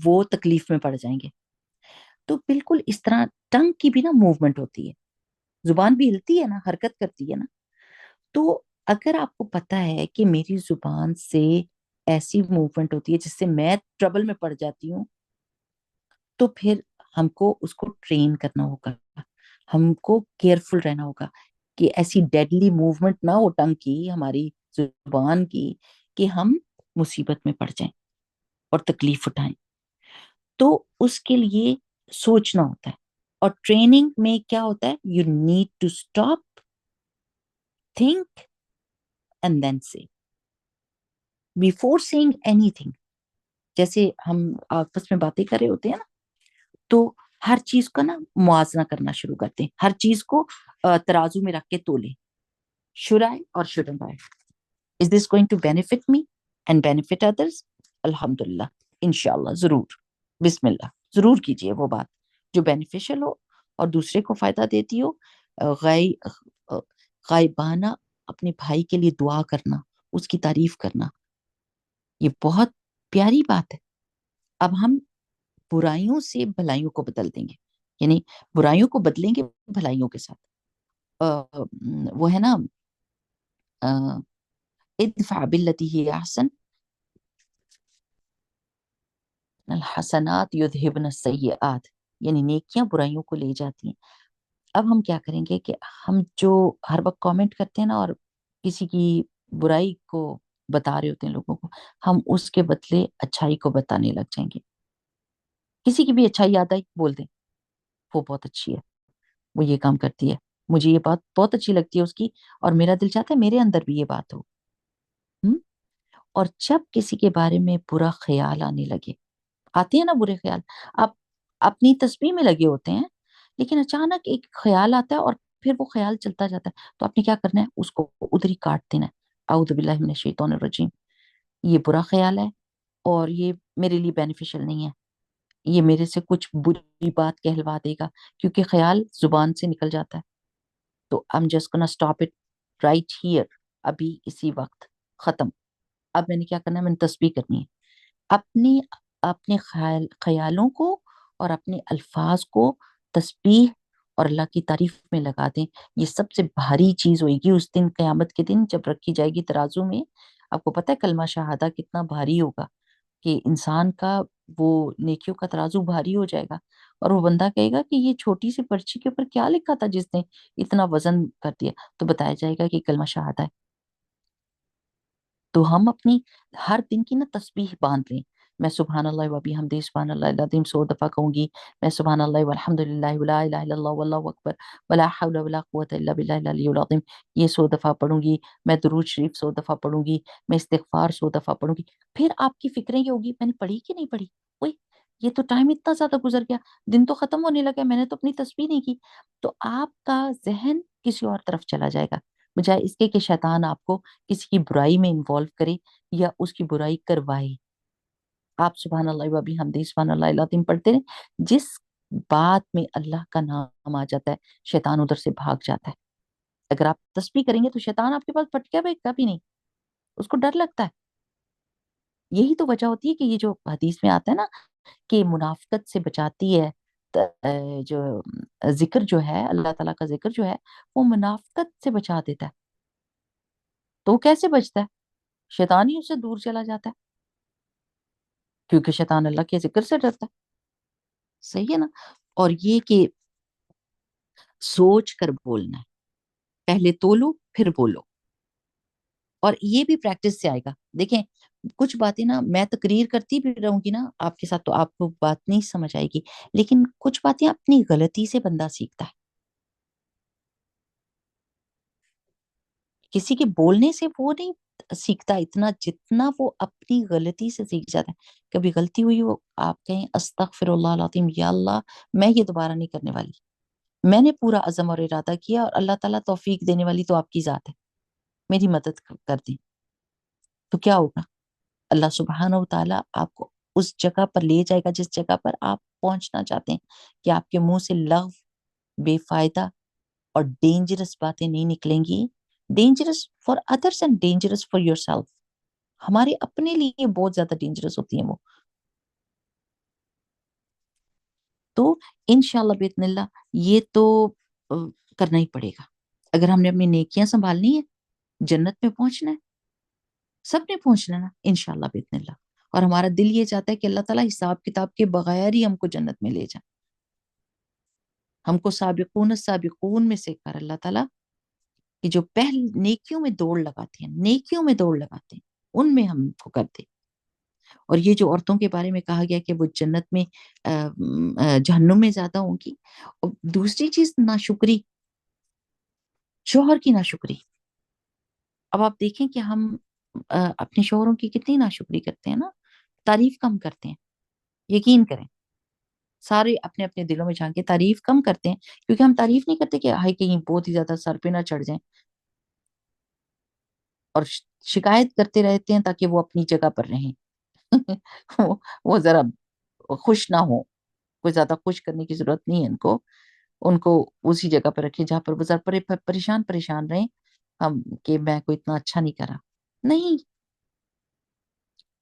وہ تکلیف میں پڑ جائیں گے. تو بالکل اس طرح ٹنگ کی بھی نا موومنٹ ہوتی ہے، زبان بھی ہلتی ہے نا، حرکت کرتی ہے نا. تو اگر آپ کو پتا ہے کہ میری زبان سے ایسی موومنٹ ہوتی ہے جس سے میں ٹربل میں پڑ جاتی ہوں، تو پھر ہم کو اس کو ٹرین کرنا ہوگا، ہم کو کیئرفل رہنا ہوگا کہ ایسی ڈیڈلی موومنٹ نہ ہو ٹنگ کی، ہماری زبان کی، کہ ہم مصیبت میں پڑ جائیں اور تکلیف اٹھائیں. تو اس کے لیے سوچنا ہوتا ہے. اور ٹریننگ میں کیا ہوتا ہے؟ You need to stop, think and then say before seeing any thing. جیسے ہم آپس میں باتیں کر رہے ہوتے ہیں نا، تو ہر چیز کا نا موازنہ کرنا شروع کرتے ہیں، ہر چیز کو ترازو میں رکھ کے تولے، should I اور shouldn't I, is this going to benefit me and benefit others؟ الحمدللہ، انشاءاللہ، ضرور، بسم اللہ، ضرور کیجئے وہ بات جو بینیفیشل ہو اور دوسرے کو فائدہ دیتی ہو. غائبانہ اپنے بھائی کے لیے دعا کرنا، اس کی تعریف کرنا، یہ بہت پیاری بات ہے. اب ہم برائیوں سے بھلائیوں کو بدل دیں گے، یعنی برائیوں کو بدلیں گے بھلائیوں کے ساتھ. وہ ہے نا ادفع بالتی ہی احسن الحسنات یذہبن السیئات، یعنی نیکیاں برائیوں کو لے جاتی ہیں. اب ہم کیا کریں گے کہ ہم جو ہر وقت کامنٹ کرتے ہیں نا اور کسی کی برائی کو بتا رہے ہوتے ہیں لوگوں کو، ہم اس کے بدلے اچھائی کو بتانے لگ جائیں گے. کسی کی بھی اچھائی یاد آئی بول دیں وہ بہت اچھی ہے، وہ یہ کام کرتی ہے، مجھے یہ بات بہت اچھی لگتی ہے اس کی، اور میرا دل چاہتا ہے میرے اندر بھی یہ بات ہو. اور جب کسی کے بارے میں برا خیال آنے لگے، آتے ہیں نا برے خیال، آپ اپنی تسبیح میں لگے ہوتے ہیں لیکن اچانک ایک خیال آتا ہے اور پھر وہ خیال چلتا جاتا ہے، تو آپ نے کیا کرنا ہے؟ اس کو ادھر ہی کاٹ دینا ہے. اعوذ باللہ من الشیطان الرجیم، یہ برا خیال ہے اور یہ میرے لیے بینیفیشل نہیں ہے، یہ میرے سے کچھ بری بات کہلوا دے گا، کیونکہ خیال زبان سے نکل جاتا ہے. تو I'm just gonna stop it right here، ابھی اسی وقت ختم. اب میں نے کیا کرنا ہے؟ میں نے تسبیح کرنی ہے. اپنی اپنے خیالوں کو اور اپنے الفاظ کو تسبیح اور اللہ کی تعریف میں لگا دیں. یہ سب سے بھاری چیز ہوئے گی اس دن، قیامت کے دن جب رکھی جائے گی ترازو میں. آپ کو پتہ ہے کلمہ شہادہ کتنا بھاری ہوگا کہ انسان کا وہ نیکیوں کا ترازو بھاری ہو جائے گا، اور وہ بندہ کہے گا کہ یہ چھوٹی سی پرچی کے اوپر کیا لکھا تھا جس نے اتنا وزن کر دیا؟ تو بتایا جائے گا کہ کلمہ شہادہ ہے. تو ہم اپنی ہر دن کی نا تسبیح باندھ لیں. میں سبحان اللہ و بحمدہ سبحان اللہ العظیم 100 دفعہ کہوں گی. میں سبحان اللہ والحمد للہ ولا الہ الا اللہ واللہ اکبر ولا حول ولا قوت الا باللہ العلی العظیم، یہ 100 دفعہ پڑھوں گی. میں درود شریف 100 دفعہ پڑھوں گی. میں استغفار 100 دفعہ پڑھوں گی. پھر آپ کی فکریں یہ ہوگی میں نے پڑھی کہ نہیں پڑھی، اوئے یہ تو ٹائم اتنا زیادہ گزر گیا، دن تو ختم ہونے لگا، میں نے تو اپنی تسبیح نہیں کی. تو آپ کا ذہن کسی اور طرف چلا جائے گا، بجائے اس کے کہ شیطان آپ کو کسی کی برائی میں انوالو کرے یا اس کی برائی کروائے. آپ سبحان اللہ و بحمدہ سبحان اللہ العظیم پڑھتے رہیں. جس بات میں اللہ کا نام آ جاتا ہے شیطان ادھر سے بھاگ جاتا ہے. اگر آپ تسبیح کریں گے تو شیطان آپ کے پاس پٹکیا بھائی کبھی نہیں، اس کو ڈر لگتا ہے. یہی تو وجہ ہوتی ہے کہ یہ جو حدیث میں آتا ہے نا کہ منافقت سے بچاتی ہے جو ذکر جو ہے، اللہ تعالیٰ کا ذکر جو ہے وہ منافقت سے بچا دیتا ہے. تو وہ کیسے بچتا ہے؟ شیطان ہی اس سے دور چلا جاتا ہے، کیونکہ شیطان اللہ کے ذکر سے ڈرتا ہے. صحیح ہے نا؟ اور یہ کہ سوچ کر بولنا ہے، پہلے تولو پھر بولو. اور یہ بھی پریکٹس سے آئے گا. دیکھیں کچھ باتیں نا میں تقریر کرتی بھی رہوں گی نا آپ کے ساتھ تو آپ کو بات نہیں سمجھ آئے گی، لیکن کچھ باتیں اپنی غلطی سے بندہ سیکھتا ہے. کسی کے بولنے سے وہ نہیں سیکھتا اتنا جتنا وہ اپنی غلطی سے سیکھ جاتا ہے. کبھی غلطی ہوئی ہو، آپ کہیں استغفر اللہ العظیم، یا اللہ میں یہ دوبارہ نہیں کرنے والی، میں نے پورا عزم اور ارادہ کیا، اور اللہ تعالیٰ توفیق دینے والی تو آپ کی ذات ہے، میری مدد کر دیں. تو کیا ہوگا؟ اللہ سبحانہ و تعالیٰ آپ کو اس جگہ پر لے جائے گا جس جگہ پر آپ پہنچنا چاہتے ہیں، کہ آپ کے منہ سے لغو، بے فائدہ اور ڈینجرس باتیں نہیں نکلیں گی. Dangerous for others and dangerous for your self. ہمارے اپنے لیے بہت زیادہ ڈینجرس ہوتی ہیں وہ. تو انشاءاللہ باذن اللہ یہ تو کرنا ہی پڑے گا اگر ہم نے اپنی نیکیاں سنبھالنی ہے. جنت میں پہنچنا ہے، سب نے پہنچنا ہے نا انشاءاللہ باذن اللہ. اور ہمارا دل یہ چاہتا ہے کہ اللہ تعالیٰ حساب کتاب کے بغیر ہی ہم کو جنت میں لے جائیں. ہم کو سابقون السابقون میں سے کر اللہ تعالیٰ کہ جو پہل نیکیوں میں دوڑ لگاتے ہیں، نیکیوں میں دوڑ لگاتے ہیں، ان میں ہم کو کر دے. اور یہ جو عورتوں کے بارے میں کہا گیا کہ وہ جنت میں جہنم میں زیادہ ہوں گی. اور دوسری چیز ناشکری، شوہر کی ناشکری. اب آپ دیکھیں کہ ہم اپنے شوہروں کی کتنی ناشکری کرتے ہیں نا، تعریف کم کرتے ہیں. یقین کریں سارے اپنے اپنے دلوں میں جھانک کے تعریف کم کرتے ہیں، کیونکہ ہم تعریف نہیں کرتے کہ ہائی کہیں بہت ہی زیادہ سر پہ نہ چڑھ جائیں، اور شکایت کرتے رہتے ہیں تاکہ وہ اپنی جگہ پر رہیں. وہ ذرا خوش نہ ہو، کوئی زیادہ خوش کرنے کی ضرورت نہیں ہے ان کو اسی جگہ پر رکھیں جہاں پر وہ ذرا پریشان رہیں ہم کہ میں کوئی اتنا اچھا نہیں کرا. نہیں،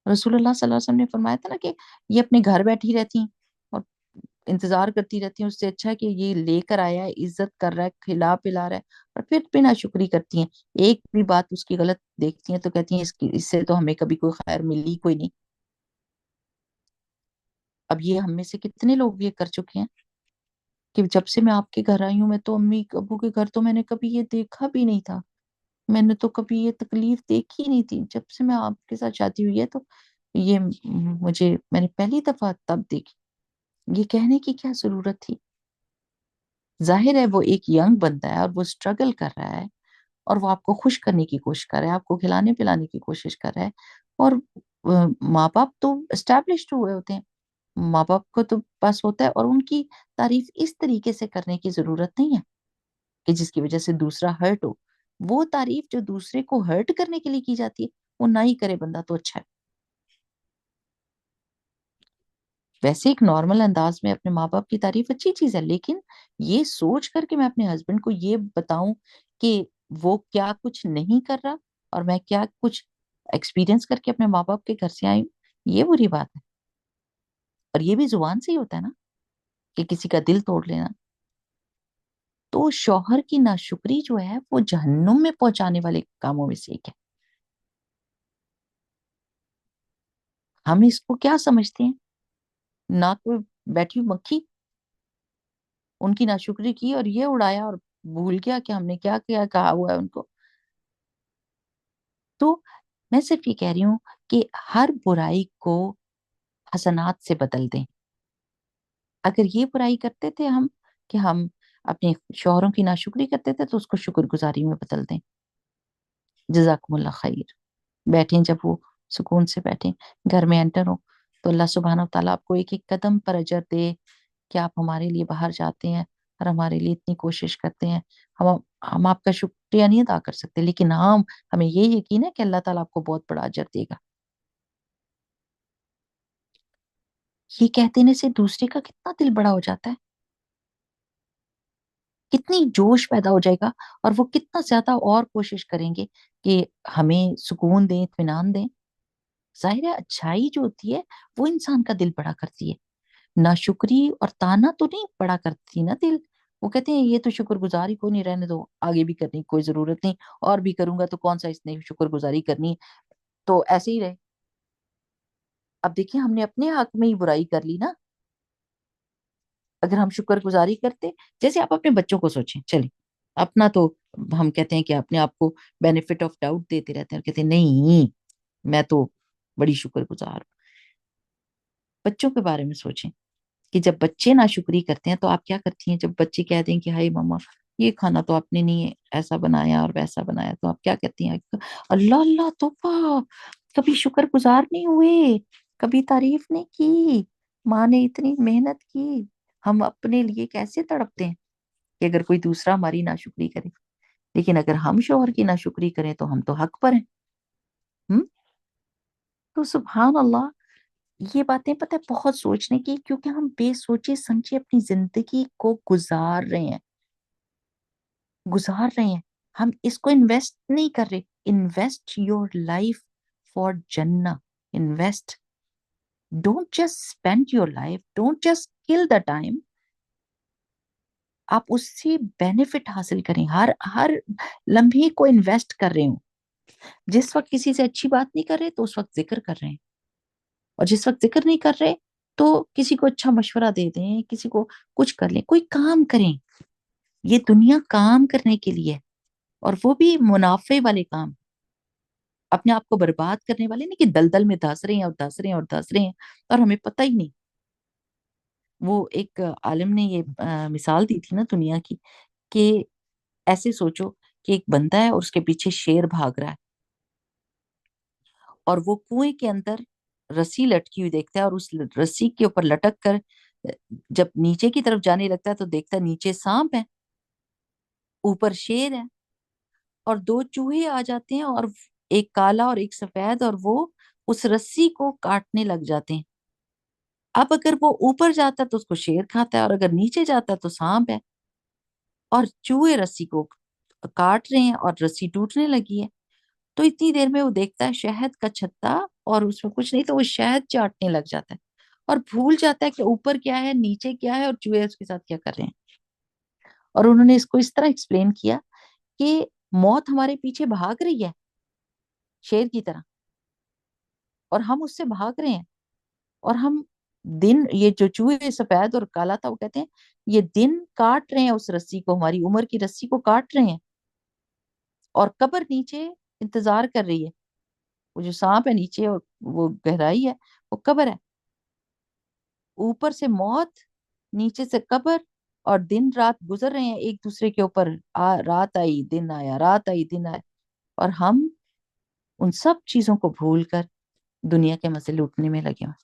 رسول اللہ صلی اللہ علیہ وسلم نے فرمایا تھا نا کہ یہ اپنے گھر بیٹھی رہتی ہیں اور انتظار کرتی رہتی ہیں، اس سے اچھا ہے کہ یہ لے کر آیا ہے، عزت کر رہا ہے، کھلا پلا رہا ہے، اور پھر بنا شکری کرتی ہیں، ایک بھی بات اس کی غلط دیکھتی ہیں تو کہتی ہیں اس سے تو ہمیں کبھی کوئی خیر ملی کوئی نہیں۔ اب یہ ہم میں سے کتنے لوگ یہ کر چکے ہیں کہ جب سے میں آپ کے گھر آئی ہوں، میں تو امی ابو کے گھر تو میں نے کبھی یہ دیکھا بھی نہیں تھا، میں نے تو کبھی یہ تکلیف دیکھی نہیں تھی، جب سے میں آپ کے ساتھ شادی ہوئی ہے تو یہ میں نے پہلی دفعہ تب دیکھی۔ یہ کہنے کی کیا ضرورت تھی؟ ظاہر ہے وہ ایک ینگ بندہ ہے اور وہ اسٹرگل کر رہا ہے، اور وہ آپ کو خوش کرنے کی کوشش کر رہا ہے، آپ کو کھلانے پلانے کی کوشش کر رہا ہے، اور ماں باپ تو اسٹیبلشڈ ہوئے ہوتے ہیں، ماں باپ کو تو بس ہوتا ہے، اور ان کی تعریف اس طریقے سے کرنے کی ضرورت نہیں ہے کہ جس کی وجہ سے دوسرا ہرٹ ہو۔ وہ تعریف جو دوسرے کو ہرٹ کرنے کے لیے کی جاتی ہے، وہ نہ ہی کرے بندہ تو اچھا ہے۔ ویسے ایک نارمل انداز میں اپنے ماں باپ کی تعریف اچھی چیز ہے، لیکن یہ سوچ کر کے میں اپنے ہسبینڈ کو یہ بتاؤں کہ وہ کیا کچھ نہیں کر رہا اور میں کیا کچھ ایکسپیرینس کر کے اپنے ماں باپ کے گھر سے آئی ہوں، یہ بری بات ہے۔ اور یہ بھی زبان سے ہی ہوتا ہے نا، کہ کسی کا دل توڑ لینا۔ تو شوہر کی ناشکری جو ہے وہ جہنم میں پہنچانے والے کاموں میں سے ایک ہے۔ ہم اس کو کیا سمجھتے ہیں؟ نہ کوئی بیٹھی ہوئی مکھی، ان کی ناشکری کی اور یہ اڑایا اور بھول گیا کہ ہم نے کیا کیا کہا ہوا ہے ان کو۔ تو میں صرف یہ کہہ رہی ہوں کہ ہر برائی کو حسنات سے بدل دیں۔ اگر یہ برائی کرتے تھے ہم کہ ہم اپنے شوہروں کی ناشکری کرتے تھے، تو اس کو شکر گزاری میں بدل دیں۔ جزاکم اللہ خیر۔ بیٹھیں جب وہ سکون سے بیٹھیں، گھر میں انٹر ہو تو اللہ سبحانہ و تعالیٰ آپ کو ایک ایک قدم پر اجر دے کہ آپ ہمارے لیے باہر جاتے ہیں اور ہمارے لیے اتنی کوشش کرتے ہیں۔ ہم ہم آپ کا شکریہ نہیں ادا کر سکتے، لیکن ہاں ہمیں یہ یقین ہے کہ اللہ تعالیٰ آپ کو بہت بڑا اجر دے گا۔ یہ کہہ دینے سے دوسرے کا کتنا دل بڑا ہو جاتا ہے، کتنی جوش پیدا ہو جائے گا، اور وہ کتنا زیادہ اور کوشش کریں گے کہ ہمیں سکون دیں، اطمینان دیں۔ ظاہر ہے اچھائی جو ہوتی ہے وہ انسان کا دل بڑا کرتی ہے، ناشکری اور تانا تو نہیں بڑا کرتی نا دل۔ وہ کہتے ہیں یہ تو شکر گزاری کو نہیں، رہنے دو، آگے بھی کرنے کی کوئی ضرورت نہیں، اور بھی کروں گا تو کون سا اس نے شکر گزاری کرنی ہے، تو ایسے ہی رہے۔ اب دیکھیں ہم نے اپنے حق میں ہی برائی کر لی نا۔ اگر ہم شکر گزاری کرتے، جیسے آپ اپنے بچوں کو سوچیں، چلیں اپنا تو ہم کہتے ہیں کہ اپنے آپ کو بینیفٹ آف ڈاؤٹ دیتے رہتے ہیں اور کہتے ہیں نہیں میں تو بڑی شکر گزار ہوں۔ بچوں کے بارے میں سوچیں کہ جب بچے ناشکری کرتے ہیں تو آپ کیا کرتی ہیں؟ جب بچے کہہ دیں کہ ہائی ماما یہ کھانا تو آپ نے نہیں ایسا بنایا اور ویسا بنایا، تو آپ کیا کہتی ہیں؟ اللہ اللہ توبہ، کبھی شکر گزار نہیں ہوئے، کبھی تعریف نہیں کی، ماں نے اتنی محنت کی۔ ہم اپنے لیے کیسے تڑپتے ہیں کہ اگر کوئی دوسرا ہماری ناشکری کرے، لیکن اگر ہم شوہر کی ناشکری کریں تو ہم تو حق پر ہیں۔ ہم؟ تو سبحان اللہ، یہ باتیں پتہ ہے بہت سوچنے کی، کیونکہ ہم بے سوچے سمجھے اپنی زندگی کو گزار رہے ہیں، ہم اس کو انویسٹ نہیں کر رہے۔ انویسٹ یور لائف فار جنہ، invest, don't just spend your life, don't just کل دا ٹائم، آپ اس سے بینیفٹ حاصل کریں، ہر ہر لمحے کو انویسٹ کر رہے ہوں۔ جس وقت کسی سے اچھی بات نہیں کر رہے تو اس وقت ذکر کر رہے ہیں، اور جس وقت ذکر نہیں کر رہے تو کسی کو اچھا مشورہ دے دیں، کسی کو کچھ کر لیں، کوئی کام کریں۔ یہ دنیا کام کرنے کے لیے ہے، اور وہ بھی منافع والے کام، اپنے آپ کو برباد کرنے والے نہیں کہ دلدل میں دھس رہے ہیں اور دھس رہے ہیں اور دھس رہے ہیں اور ہمیں پتہ ہی نہیں۔ وہ ایک عالم نے یہ مثال دی تھی نا دنیا کی، کہ ایسے سوچو کہ ایک بندہ ہے اور اس کے پیچھے شیر بھاگ رہا ہے، اور وہ کنویں کے اندر رسی لٹکی ہوئی دیکھتا ہے، اور اس رسی کے اوپر لٹک کر جب نیچے کی طرف جانے لگتا ہے تو دیکھتا ہے نیچے سانپ ہے، اوپر شیر ہے، اور دو چوہے آ جاتے ہیں، اور ایک کالا اور ایک سفید، اور وہ اس رسی کو کاٹنے لگ جاتے ہیں۔ اب اگر وہ اوپر جاتا ہے تو اس کو شیر کھاتا ہے، اور اگر نیچے جاتا ہے تو سانپ ہے، اور چوہے رسی کو کاٹ رہے ہیں اور رسی ٹوٹنے لگی ہے۔ تو اتنی دیر میں وہ دیکھتا ہے شہد کا چھتا اور اس میں کچھ نہیں، تو وہ شہد چاٹنے لگ جاتا ہے اور بھول جاتا ہے کہ اوپر کیا ہے، نیچے کیا ہے، اور چوہے اس کے ساتھ کیا کر رہے ہیں۔ اور انہوں نے اس کو اس طرح ایکسپلین کیا کہ موت ہمارے پیچھے بھاگ رہی ہے شیر کی طرح، اور ہم اس سے بھاگ رہے ہیں، اور ہم دن، یہ جو چوہے سفید اور کالا تھا، وہ کہتے ہیں یہ دن کاٹ رہے ہیں اس رسی کو، ہماری عمر کی رسی کو کاٹ رہے ہیں، اور قبر نیچے انتظار کر رہی ہے، وہ جو سانپ ہے نیچے اور وہ گہرائی ہے وہ قبر ہے، اوپر سے موت، نیچے سے قبر، اور دن رات گزر رہے ہیں ایک دوسرے کے اوپر، رات آئی دن آیا، رات آئی دن آیا، اور ہم ان سب چیزوں کو بھول کر دنیا کے مزے لوٹنے میں لگے ہوئے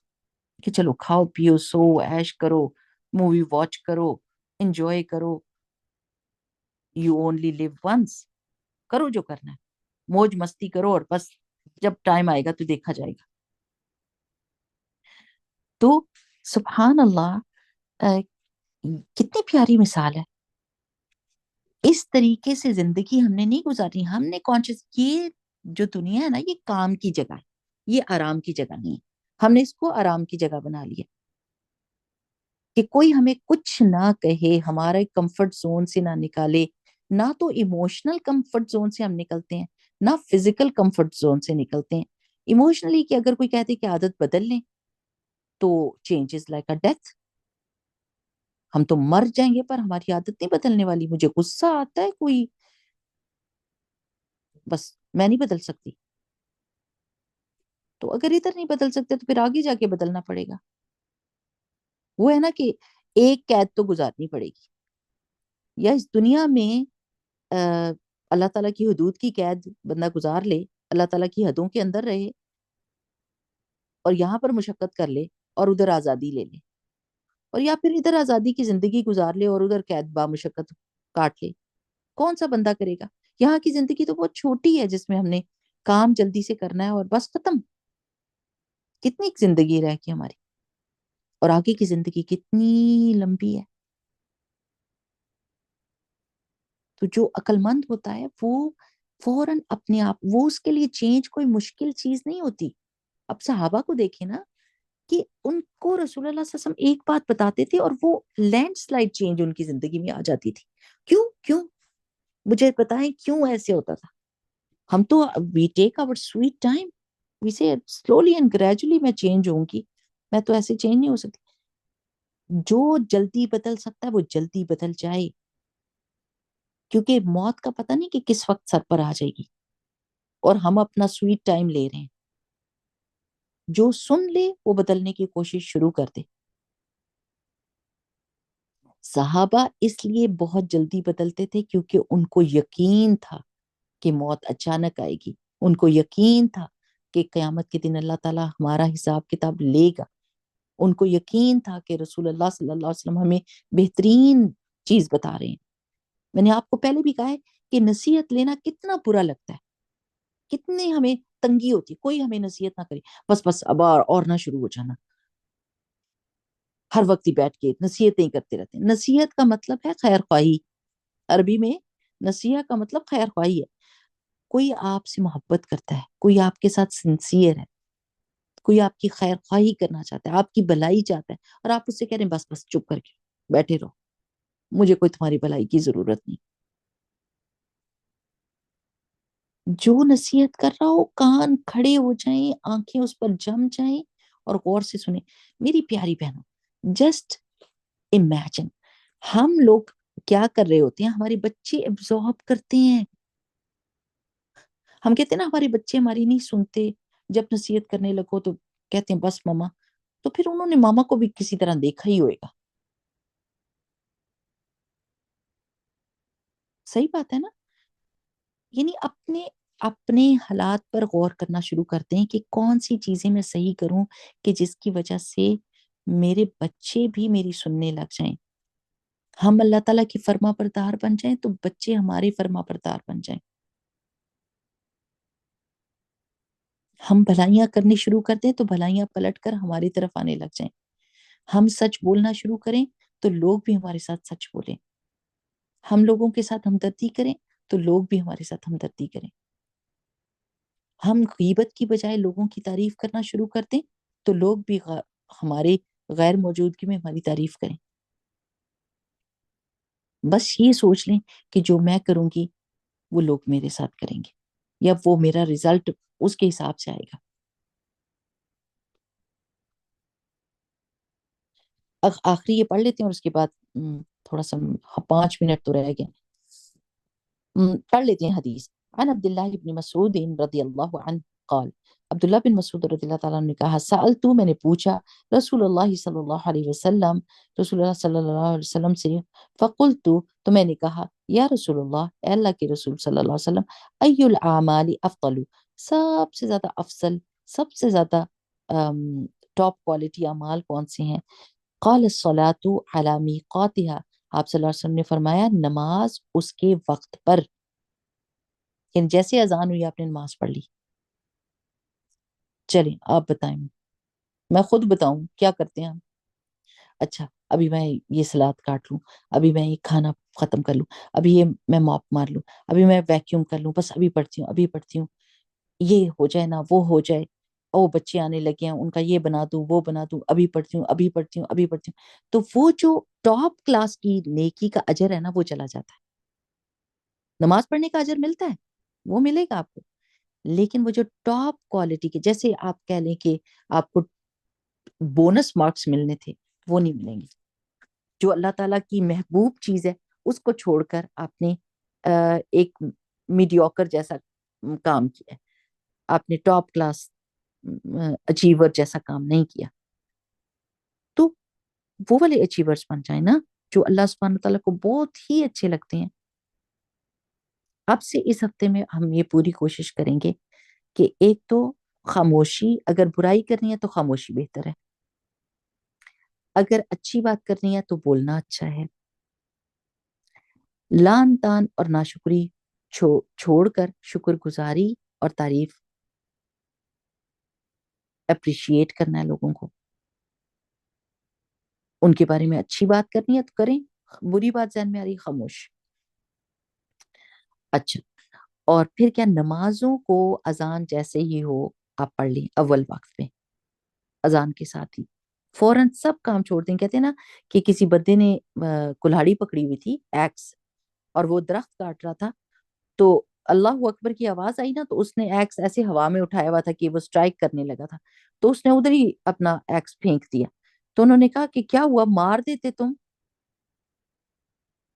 کہ چلو کھاؤ پیو سو عیش کرو، مووی واچ کرو، انجوائے کرو، یو اونلی لیو ونس، کرو جو کرنا ہے، موج مستی کرو، اور بس جب ٹائم آئے گا تو دیکھا جائے گا۔ تو سبحان اللہ، کتنی پیاری مثال ہے۔ اس طریقے سے زندگی ہم نے نہیں گزارنی، ہم نے کانشیس، یہ جو دنیا ہے نا، یہ کام کی جگہ ہے، یہ آرام کی جگہ نہیں ہے، ہم نے اس کو آرام کی جگہ بنا لیا کہ کوئی ہمیں کچھ نہ کہے، ہمارے کمفرٹ زون سے نہ نکالے، نہ تو ایموشنل کمفرٹ زون سے ہم نکلتے ہیں، نہ فزیکل کمفرٹ زون سے نکلتے ہیں۔ ایموشنلی کہ اگر کوئی کہتے کہ عادت بدل لیں تو change is like a death, ہم تو مر جائیں گے پر ہماری عادت نہیں بدلنے والی، مجھے غصہ آتا ہے کوئی، بس میں نہیں بدل سکتی، تو اگر ادھر نہیں بدل سکتے تو پھر آگے جا کے بدلنا پڑے گا۔ وہ ہے نا کہ ایک قید تو گزارنی پڑے گی، یا اس دنیا میں اللہ تعالیٰ کی حدود کی قید بندہ گزار لے، اللہ تعالیٰ کی حدوں کے اندر رہے، اور یہاں پر مشقت کر لے اور ادھر آزادی لے لے، اور یا پھر ادھر آزادی کی زندگی گزار لے اور ادھر قید با مشقت کاٹ لے، کون سا بندہ کرے گا؟ یہاں کی زندگی تو بہت چھوٹی ہے جس میں ہم نے کام جلدی سے کرنا ہے اور بس ختم، کتنی زندگی رہ گئی ہماری، اور آگے کی زندگی کتنی لمبی ہے۔ تو جو عقل مند ہوتا ہے وہ فوراً اپنے آپ، وہ اس کے لیے چینج کوئی مشکل چیز نہیں ہوتی۔ اب صحابہ کو دیکھیں نا کہ ان کو رسول اللہ صلی اللہ علیہ وسلم ایک بات بتاتے تھے اور وہ لینڈ سلائڈ چینج ان کی زندگی میں آ جاتی تھی۔ کیوں کیوں؟ مجھے بتائیں کیوں ایسے ہوتا تھا؟ ہم تو وی ٹیک آور سویٹ ٹائم، وی سے سلولی اینڈ گریجولی میں چینج ہوں گی، میں تو ایسے چینج نہیں ہو سکتی۔ جو جلدی بدل سکتا ہے وہ جلدی بدل جائے، کیونکہ موت کا پتہ نہیں کہ کس وقت سر پر آ جائے گی، اور ہم اپنا سویٹ ٹائم لے رہے ہیں۔ جو سن لے وہ بدلنے کی کوشش شروع کر دے۔ صحابہ اس لیے بہت جلدی بدلتے تھے کیونکہ ان کو یقین تھا کہ موت اچانک آئے گی، ان کو یقین تھا کہ قیامت کے دن اللہ تعالیٰ ہمارا حساب کتاب لے گا، ان کو یقین تھا کہ رسول اللہ صلی اللہ علیہ وسلم ہمیں بہترین چیز بتا رہے ہیں۔ میں نے آپ کو پہلے بھی کہا ہے کہ نصیحت لینا کتنا برا لگتا ہے، کتنی ہمیں تنگی ہوتی ہے، کوئی ہمیں نصیحت نہ کرے، بس بس اب اور نہ شروع ہو جانا، ہر وقت ہی بیٹھ کے نصیحتیں کرتے رہتے ہیں۔ نصیحت کا مطلب ہے خیر خواہی، عربی میں نصیحت کا مطلب خیر خواہی ہے۔ کوئی آپ سے محبت کرتا ہے، کوئی آپ کے ساتھ سنسیئر ہے، کوئی آپ کی خیر خواہی کرنا چاہتا ہے، آپ کی بھلائی چاہتا ہے، اور آپ اس سے کہہ رہے ہیں بس بس چپ کر کے بیٹھے رہو، مجھے کوئی تمہاری بھلائی کی ضرورت نہیں۔ جو نصیحت کر رہا ہو کان کھڑے ہو جائیں، آنکھیں اس پر جم جائیں اور غور سے سنیں۔ میری پیاری بہنوں، جسٹ امیجن ہم لوگ کیا کر رہے ہوتے ہیں، ہمارے بچے ایبزارب کرتے ہیں، ہم کہتے ہیں نا ہمارے بچے ہماری نہیں سنتے، جب نصیحت کرنے لگو تو کہتے ہیں بس ماما، تو پھر انہوں نے ماما کو بھی کسی طرح دیکھا ہی ہوئے گا، صحیح بات ہے نا؟ یعنی اپنے اپنے حالات پر غور کرنا شروع کرتے ہیں کہ کون سی چیزیں میں صحیح کروں کہ جس کی وجہ سے میرے بچے بھی میری سننے لگ جائیں، ہم اللہ تعالیٰ کی فرما بردار بن جائیں تو بچے ہمارے فرما بردار بن جائیں، ہم بھلائیاں کرنی شروع کر دیں تو بھلائیاں پلٹ کر ہماری طرف آنے لگ جائیں، ہم سچ بولنا شروع کریں تو لوگ بھی ہمارے ساتھ سچ بولیں، ہم لوگوں کے ساتھ ہمدردی کریں تو لوگ بھی ہمارے ساتھ ہمدردی کریں۔ ہم غیبت کی بجائے لوگوں کی تعریف کرنا شروع کر دیں تو لوگ بھی ہمارے غیر موجودگی میں ہماری تعریف کریں. بس یہ سوچ لیں کہ جو میں کروں گی وہ لوگ میرے ساتھ کریں گے یا وہ میرا ریزلٹ اس کے حساب سے آئے گا. آخری یہ پڑھ لیتے ہیں اور اس کے بعد تھوڑا سا 5 منٹ تو رہ گئے. پڑھ لیتے ہیں حدیث. عن عبداللہ بن مسعود رضی اللہ عنہ قال, عبداللہ بن مسعود رضی اللہ تعالیٰ عنہ نے کہا, سألتو, میں نے پوچھا, رسول اللہ صلی اللہ علیہ وسلم, رسول اللہ صلی اللہ علیہ وسلم سے, فقلتو, تو میں نے کہا, یا رسول اللہ, اے اللہ کے رسول صلی اللہ علیہ وسلم, ای الاعمال افضل, سب سے زیادہ افضل, سب سے زیادہ ٹاپ کوالٹی اعمال کون سے ہیں؟ قال الصلاة علی میقاتها, آپ صلی اللہ علیہ وسلم نے فرمایا, نماز اس کے وقت پر, یعنی جیسے اذان ہوئی آپ نے نماز پڑھ لی. چلیں آپ بتائیں, میں خود بتاؤں کیا کرتے ہیں ہم. اچھا ابھی میں یہ سلاد کاٹ لوں, ابھی میں یہ کھانا ختم کر لوں, ابھی یہ میں موپ مار لوں, ابھی میں ویکیوم کر لوں, بس ابھی پڑھتی ہوں, ابھی پڑھتی ہوں, یہ ہو جائے نا وہ ہو جائے, او بچے آنے لگے ہیں ان کا یہ بنا دوں وہ بنا دوں, ابھی پڑھتی ہوں ابھی پڑھتی ہوں ابھی پڑھتی ہوں. تو وہ جو ٹاپ کلاس کی نیکی کا اجر ہے نا وہ چلا جاتا ہے. نماز پڑھنے کا اجر ملتا ہے, وہ ملے گا آپ کو, لیکن وہ جو ٹاپ کوالٹی کے, جیسے آپ کہہ لیں کہ آپ کو بونس مارکس ملنے تھے, وہ نہیں ملیں گے. جو اللہ تعالیٰ کی محبوب چیز ہے اس کو چھوڑ کر آپ نے ایک میڈیوکر جیسا کام کیا, آپ نے ٹاپ کلاس اچیور جیسا کام نہیں کیا. تو وہ والے اچیورز بن جائیں نا جو اللہ سبحانہ تعالیٰ کو بہت ہی اچھے لگتے ہیں. اب سے اس ہفتے میں ہم یہ پوری کوشش کریں گے کہ ایک تو خاموشی, اگر برائی کرنی ہے تو خاموشی بہتر ہے, اگر اچھی بات کرنی ہے تو بولنا اچھا ہے, لان تان اور ناشکری چھوڑ کر شکر گزاری اور تعریف, اپریشیٹ کرنا ہے لوگوں کو, ان کے بارے میں اچھی بات کرنی ہے تو کریں, بری بات ذہن میں آ رہی خاموش. اچھا, اور پھر کیا نمازوں کو اذان جیسے ہی ہو آپ پڑھ لیں اول وقت میں, اذان کے ساتھ ہی فوراً سب کام چھوڑ دیں. کہتے ہیں نا کہ کسی بندے نے کلہاڑی پکڑی ہوئی تھی, ایکس, اور وہ درخت کاٹ رہا تھا, تو اللہ اکبر کی آواز آئی نا, تو اس نے ایکس ایسے ہوا میں اٹھایا ہوا تھا کہ وہ سٹرائک کرنے لگا تھا, تو اس نے ادھر ہی اپنا ایکس پھینک دیا. تو انہوں نے کہا کہ کیا ہوا, مار دیتے تم,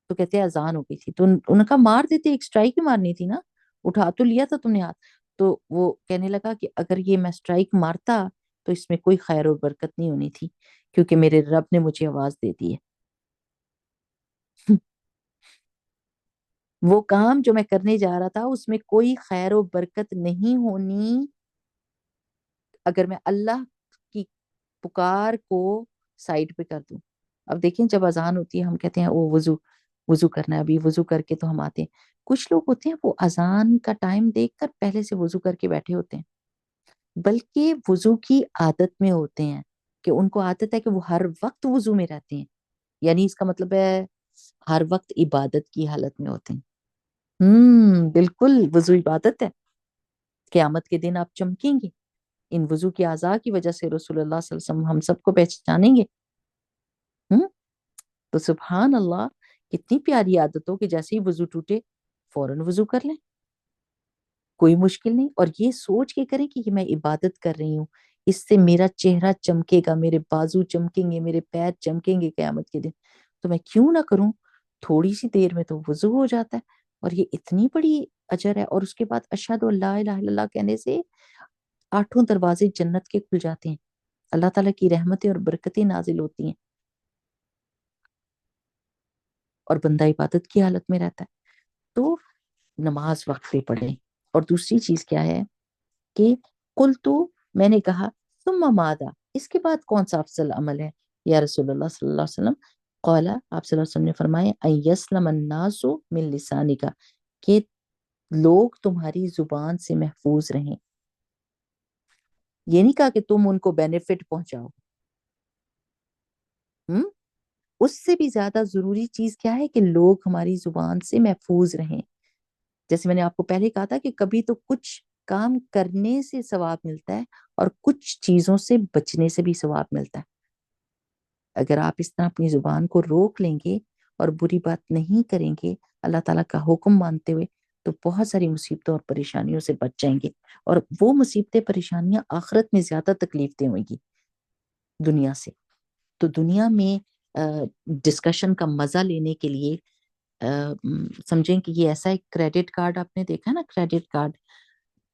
تو کہتے ہیں اذان ہو گئی تھی. تو انہوں نے کہا مار دیتے, ایک سٹرائک ہی مارنی تھی نا, اٹھا تو لیا تھا تم نے ہاتھ. تو وہ کہنے لگا کہ اگر یہ میں سٹرائک مارتا تو اس میں کوئی خیر و برکت نہیں ہونی تھی, کیونکہ میرے رب نے مجھے آواز دے دی ہے. وہ کام جو میں کرنے جا رہا تھا اس میں کوئی خیر و برکت نہیں ہونی اگر میں اللہ کی پکار کو سائڈ پہ کر دوں. اب دیکھیں جب اذان ہوتی ہے ہم کہتے ہیں او وضو کرنا ہے, ابھی وضو کر کے تو ہم آتے ہیں. کچھ لوگ ہوتے ہیں وہ اذان کا ٹائم دیکھ کر پہلے سے وضو کر کے بیٹھے ہوتے ہیں, بلکہ وضو کی عادت میں ہوتے ہیں, کہ ان کو عادت ہے کہ وہ ہر وقت وضو میں رہتے ہیں, یعنی اس کا مطلب ہے ہر وقت عبادت کی حالت میں ہوتے ہیں. بالکل, وضو عبادت ہے. قیامت کے دن آپ چمکیں گے, ان وضو کی اعضاء کی وجہ سے رسول اللہ صلی اللہ علیہ وسلم ہم سب کو پہچانیں گے. تو سبحان اللہ, کتنی پیاری عادت ہو کہ جیسے ہی وضو ٹوٹے فوراً وضو کر لیں, کوئی مشکل نہیں. اور یہ سوچ کے کریں کہ میں عبادت کر رہی ہوں, اس سے میرا چہرہ چمکے گا, میرے بازو چمکیں گے, میرے پیر چمکیں گے قیامت کے دن, تو میں کیوں نہ کروں. تھوڑی سی دیر میں تو وضو ہو جاتا ہے, اور یہ اتنی بڑی اجر ہے. اور اس کے بعد اشہد ان لا الہ الا اللہ کہنے سے 8 دروازے جنت کے کھل جاتے ہیں, اللہ تعالیٰ کی رحمتیں اور برکتیں نازل ہوتی ہیں, اور بندہ عبادت کی حالت میں رہتا ہے. تو نماز وقت پہ پڑھیں. اور دوسری چیز کیا ہے کہ قلتو, میں نے کہا, ثم ماذا, اس کے بعد کون سا افضل عمل ہے یا رسول اللہ صلی اللہ علیہ وسلم؟ قال, آپ صلی اللہ علیہ وسلم نے فرمایا, ان یسلم الناس من لسانک, کہ لوگ تمہاری زبان سے محفوظ رہیں. یہ نہیں کہا کہ تم ان کو بینیفٹ پہنچاؤ. اس سے بھی زیادہ ضروری چیز کیا ہے کہ لوگ ہماری زبان سے محفوظ رہیں. جیسے میں نے آپ کو پہلے کہا تھا کہ کبھی تو کچھ کام کرنے سے ثواب ملتا ہے اور کچھ چیزوں سے بچنے سے بھی ثواب ملتا ہے. اگر آپ اس طرح اپنی زبان کو روک لیں گے اور بری بات نہیں کریں گے اللہ تعالیٰ کا حکم مانتے ہوئے تو بہت ساری مصیبتوں اور پریشانیوں سے بچ جائیں گے. اور وہ مصیبتیں پریشانیاں آخرت میں زیادہ تکلیف دیں ہوئیں گی دنیا سے. تو دنیا میں ڈسکشن کا مزہ لینے کے لیے سمجھیں کہ یہ ایسا ایک کریڈٹ کارڈ آپ نے دیکھا نا، کریڈٹ کارڈ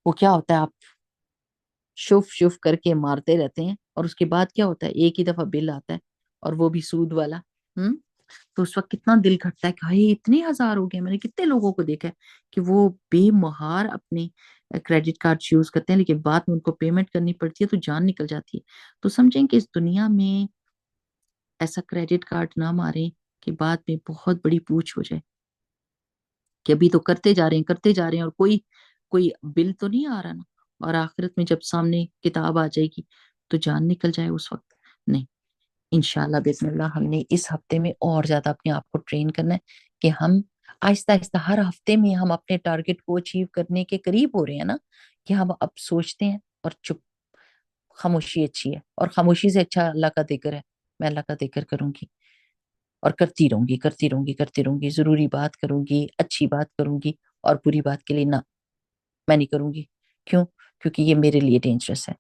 وہ کیا ہوتا ہے، آپ شف شف کر کے مارتے رہتے ہیں اور اس کے بعد کیا ہوتا ہے، ایک ہی دفعہ بل آتا ہے اور وہ بھی سود والا. تو اس وقت کتنا دل گھٹتا ہے کہ بھائی اتنے ہزار ہو گئے. میں نے کتنے لوگوں کو دیکھا ہے کہ وہ بے مہار اپنے کریڈٹ کارڈ یوز کرتے ہیں لیکن بعد میں ان کو پیمنٹ کرنی پڑتی ہے تو جان نکل جاتی ہے. تو سمجھیں کہ اس دنیا میں ایسا کریڈٹ کارڈ نہ ماریں کہ بعد میں بہت بڑی پوچھ ہو جائے کہ ابھی تو کرتے جا رہے ہیں اور کوئی بل تو نہیں آ رہا نا، اور آخرت میں جب سامنے کتاب آ جائے گی تو جان نکل جائے اس وقت. نہیں، انشاءاللہ بسم اللہ ہم نے اس ہفتے میں اور زیادہ اپنے آپ کو ٹرین کرنا ہے کہ ہم آہستہ آہستہ ہر ہفتے میں ہم اپنے ٹارگٹ کو اچیو کرنے کے قریب ہو رہے ہیں نا، کہ ہم اب سوچتے ہیں اور چپ. خاموشی اچھی ہے اور خاموشی سے اچھا اللہ کا ذکر ہے. میں اللہ کا ذکر کروں گی اور کرتی رہوں گی، ضروری بات کروں گی، اچھی بات کروں گی، اور بری بات کے لیے نہ، میں نہیں کروں گی. کیوں؟ کیونکہ یہ میرے لیے ڈینجرس ہے.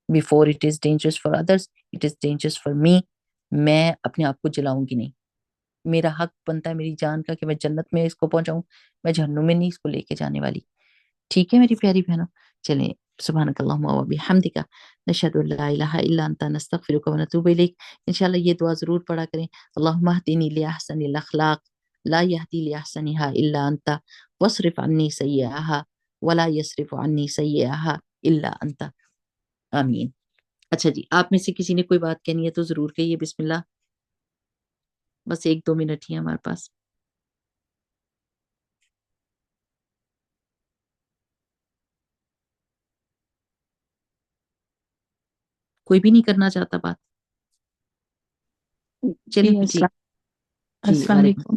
Before it is dangerous for others it is dangerous for me. میں اپنے آپ کو جلاؤں گی نہیں. میرا حق بنتا ہے میری جان کا کہ میں جنت میں اس کو پہنچاؤں، میں جہنم میں نہیں اس کو لے کے جانے والی. ٹھیک ہے میری پیاری بہنوں، چلیں سبحانک اللہم و بحمدک نشہد ان لا الہ الا انت نستغفرک و نتوب الیک. انشاءاللہ یہ دعا ضرور پڑھا کریں. اللہم اہدنی لاحسن الاخلاق لا یہدی لاحسنها الا انت واصرف عنی سیئہا ولا یصرف عنی سیئہا الا انت. آمین. اچھا جی، آپ میں سے کسی نے کوئی بات کہنی ہے تو ضرور کہیے. بسم اللہ. بس 1-2 منٹ ہی ہیں ہمارے پاس. کوئی بھی نہیں کرنا چاہتا بات؟ جی چلیے جی. جی السلام وعلیکم علیکم.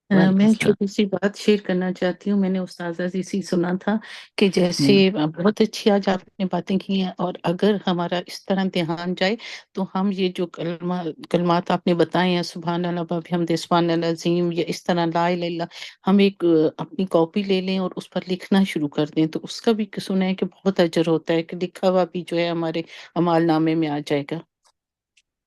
وعلیکم میں السلام. چھوٹی سی بات شیئر کرنا چاہتی ہوں. میں نے استاذہ جی سے سنا تھا کہ جیسے ہوں بہت اچھی آج آپ نے باتیں کی ہیں، اور اگر ہمارا اس طرح دھیان جائے تو ہم یہ جو کلمات آپ نے بتائے ہیں، سبحان اللہ بحمدہ سبحان اللہ عظیم، یا اس طرح لا الہ الا، ہم ایک اپنی کاپی لے لیں اور اس پر لکھنا شروع کر دیں تو اس کا بھی سنا ہے کہ بہت اجر ہوتا ہے، کہ لکھا ہوا بھی جو ہے ہمارے اعمال نامے میں آ جائے گا.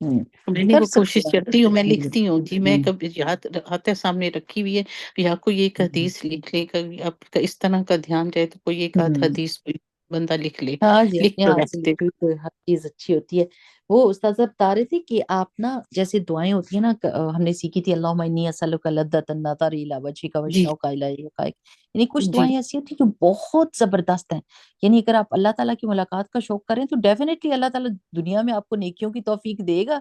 ہوں میں نے کر وہ سکتے کوشش ہیں. کرتی ہوں، میں لکھتی ہوں. جی میں ہوں کبھی یاد ہاتھ سامنے رکھی ہوئی ہے، یا کوئی ایک ہوں حدیث لکھ لے. کبھی آپ کا اس طرح کا دھیان جائے تو کوئی ایک آدھ ہوں. حدیث کوئی بندہ لکھ لے، ہاں جی، لکھ اپنے تو ہاتھ سے رکھ دے. لکھی ہوئی تو ہر چیز اچھی ہوتی ہے. وہ استاد صاحب بتا رہے تھے کہ آپ نا جیسے دعائیں ہوتی ہیں نا، ہم نے سیکھی تھی اللہم انی اسألک لذۃ النظر الی وجهک جی والشوق الی لقائک. یعنی کچھ جی دعائیں ایسی ہوتی ہیں جو بہت زبردست ہیں. یعنی اگر آپ اللہ تعالیٰ کی ملاقات کا شوق کریں تو ڈیفینیٹلی اللہ تعالیٰ دنیا میں آپ کو نیکیوں کی توفیق دے گا.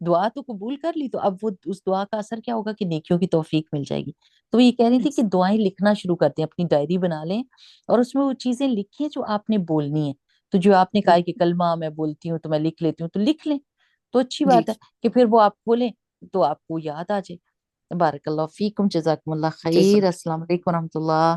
دعا تو قبول کر لی تو اب وہ اس دعا کا اثر کیا ہوگا کہ نیکیوں کی توفیق مل جائے گی. تو یہ کہہ رہی تھی کہ دعائیں لکھنا شروع کرتے ہیں، اپنی ڈائری بنا لیں اور اس میں وہ چیزیں لکھیں جو آپ نے بولنی ہے. تو جو آپ نے کہا کہ کلمہ میں بولتی ہوں تو میں لکھ لیتی ہوں، تو لکھ لیں تو اچھی جی بات ہے کہ پھر وہ آپ بولیں تو آپ کو یاد آ جائے. بارک اللہ فیکم، جزاکم اللہ خیر. جزاک السلام علیکم ورحمۃ اللہ.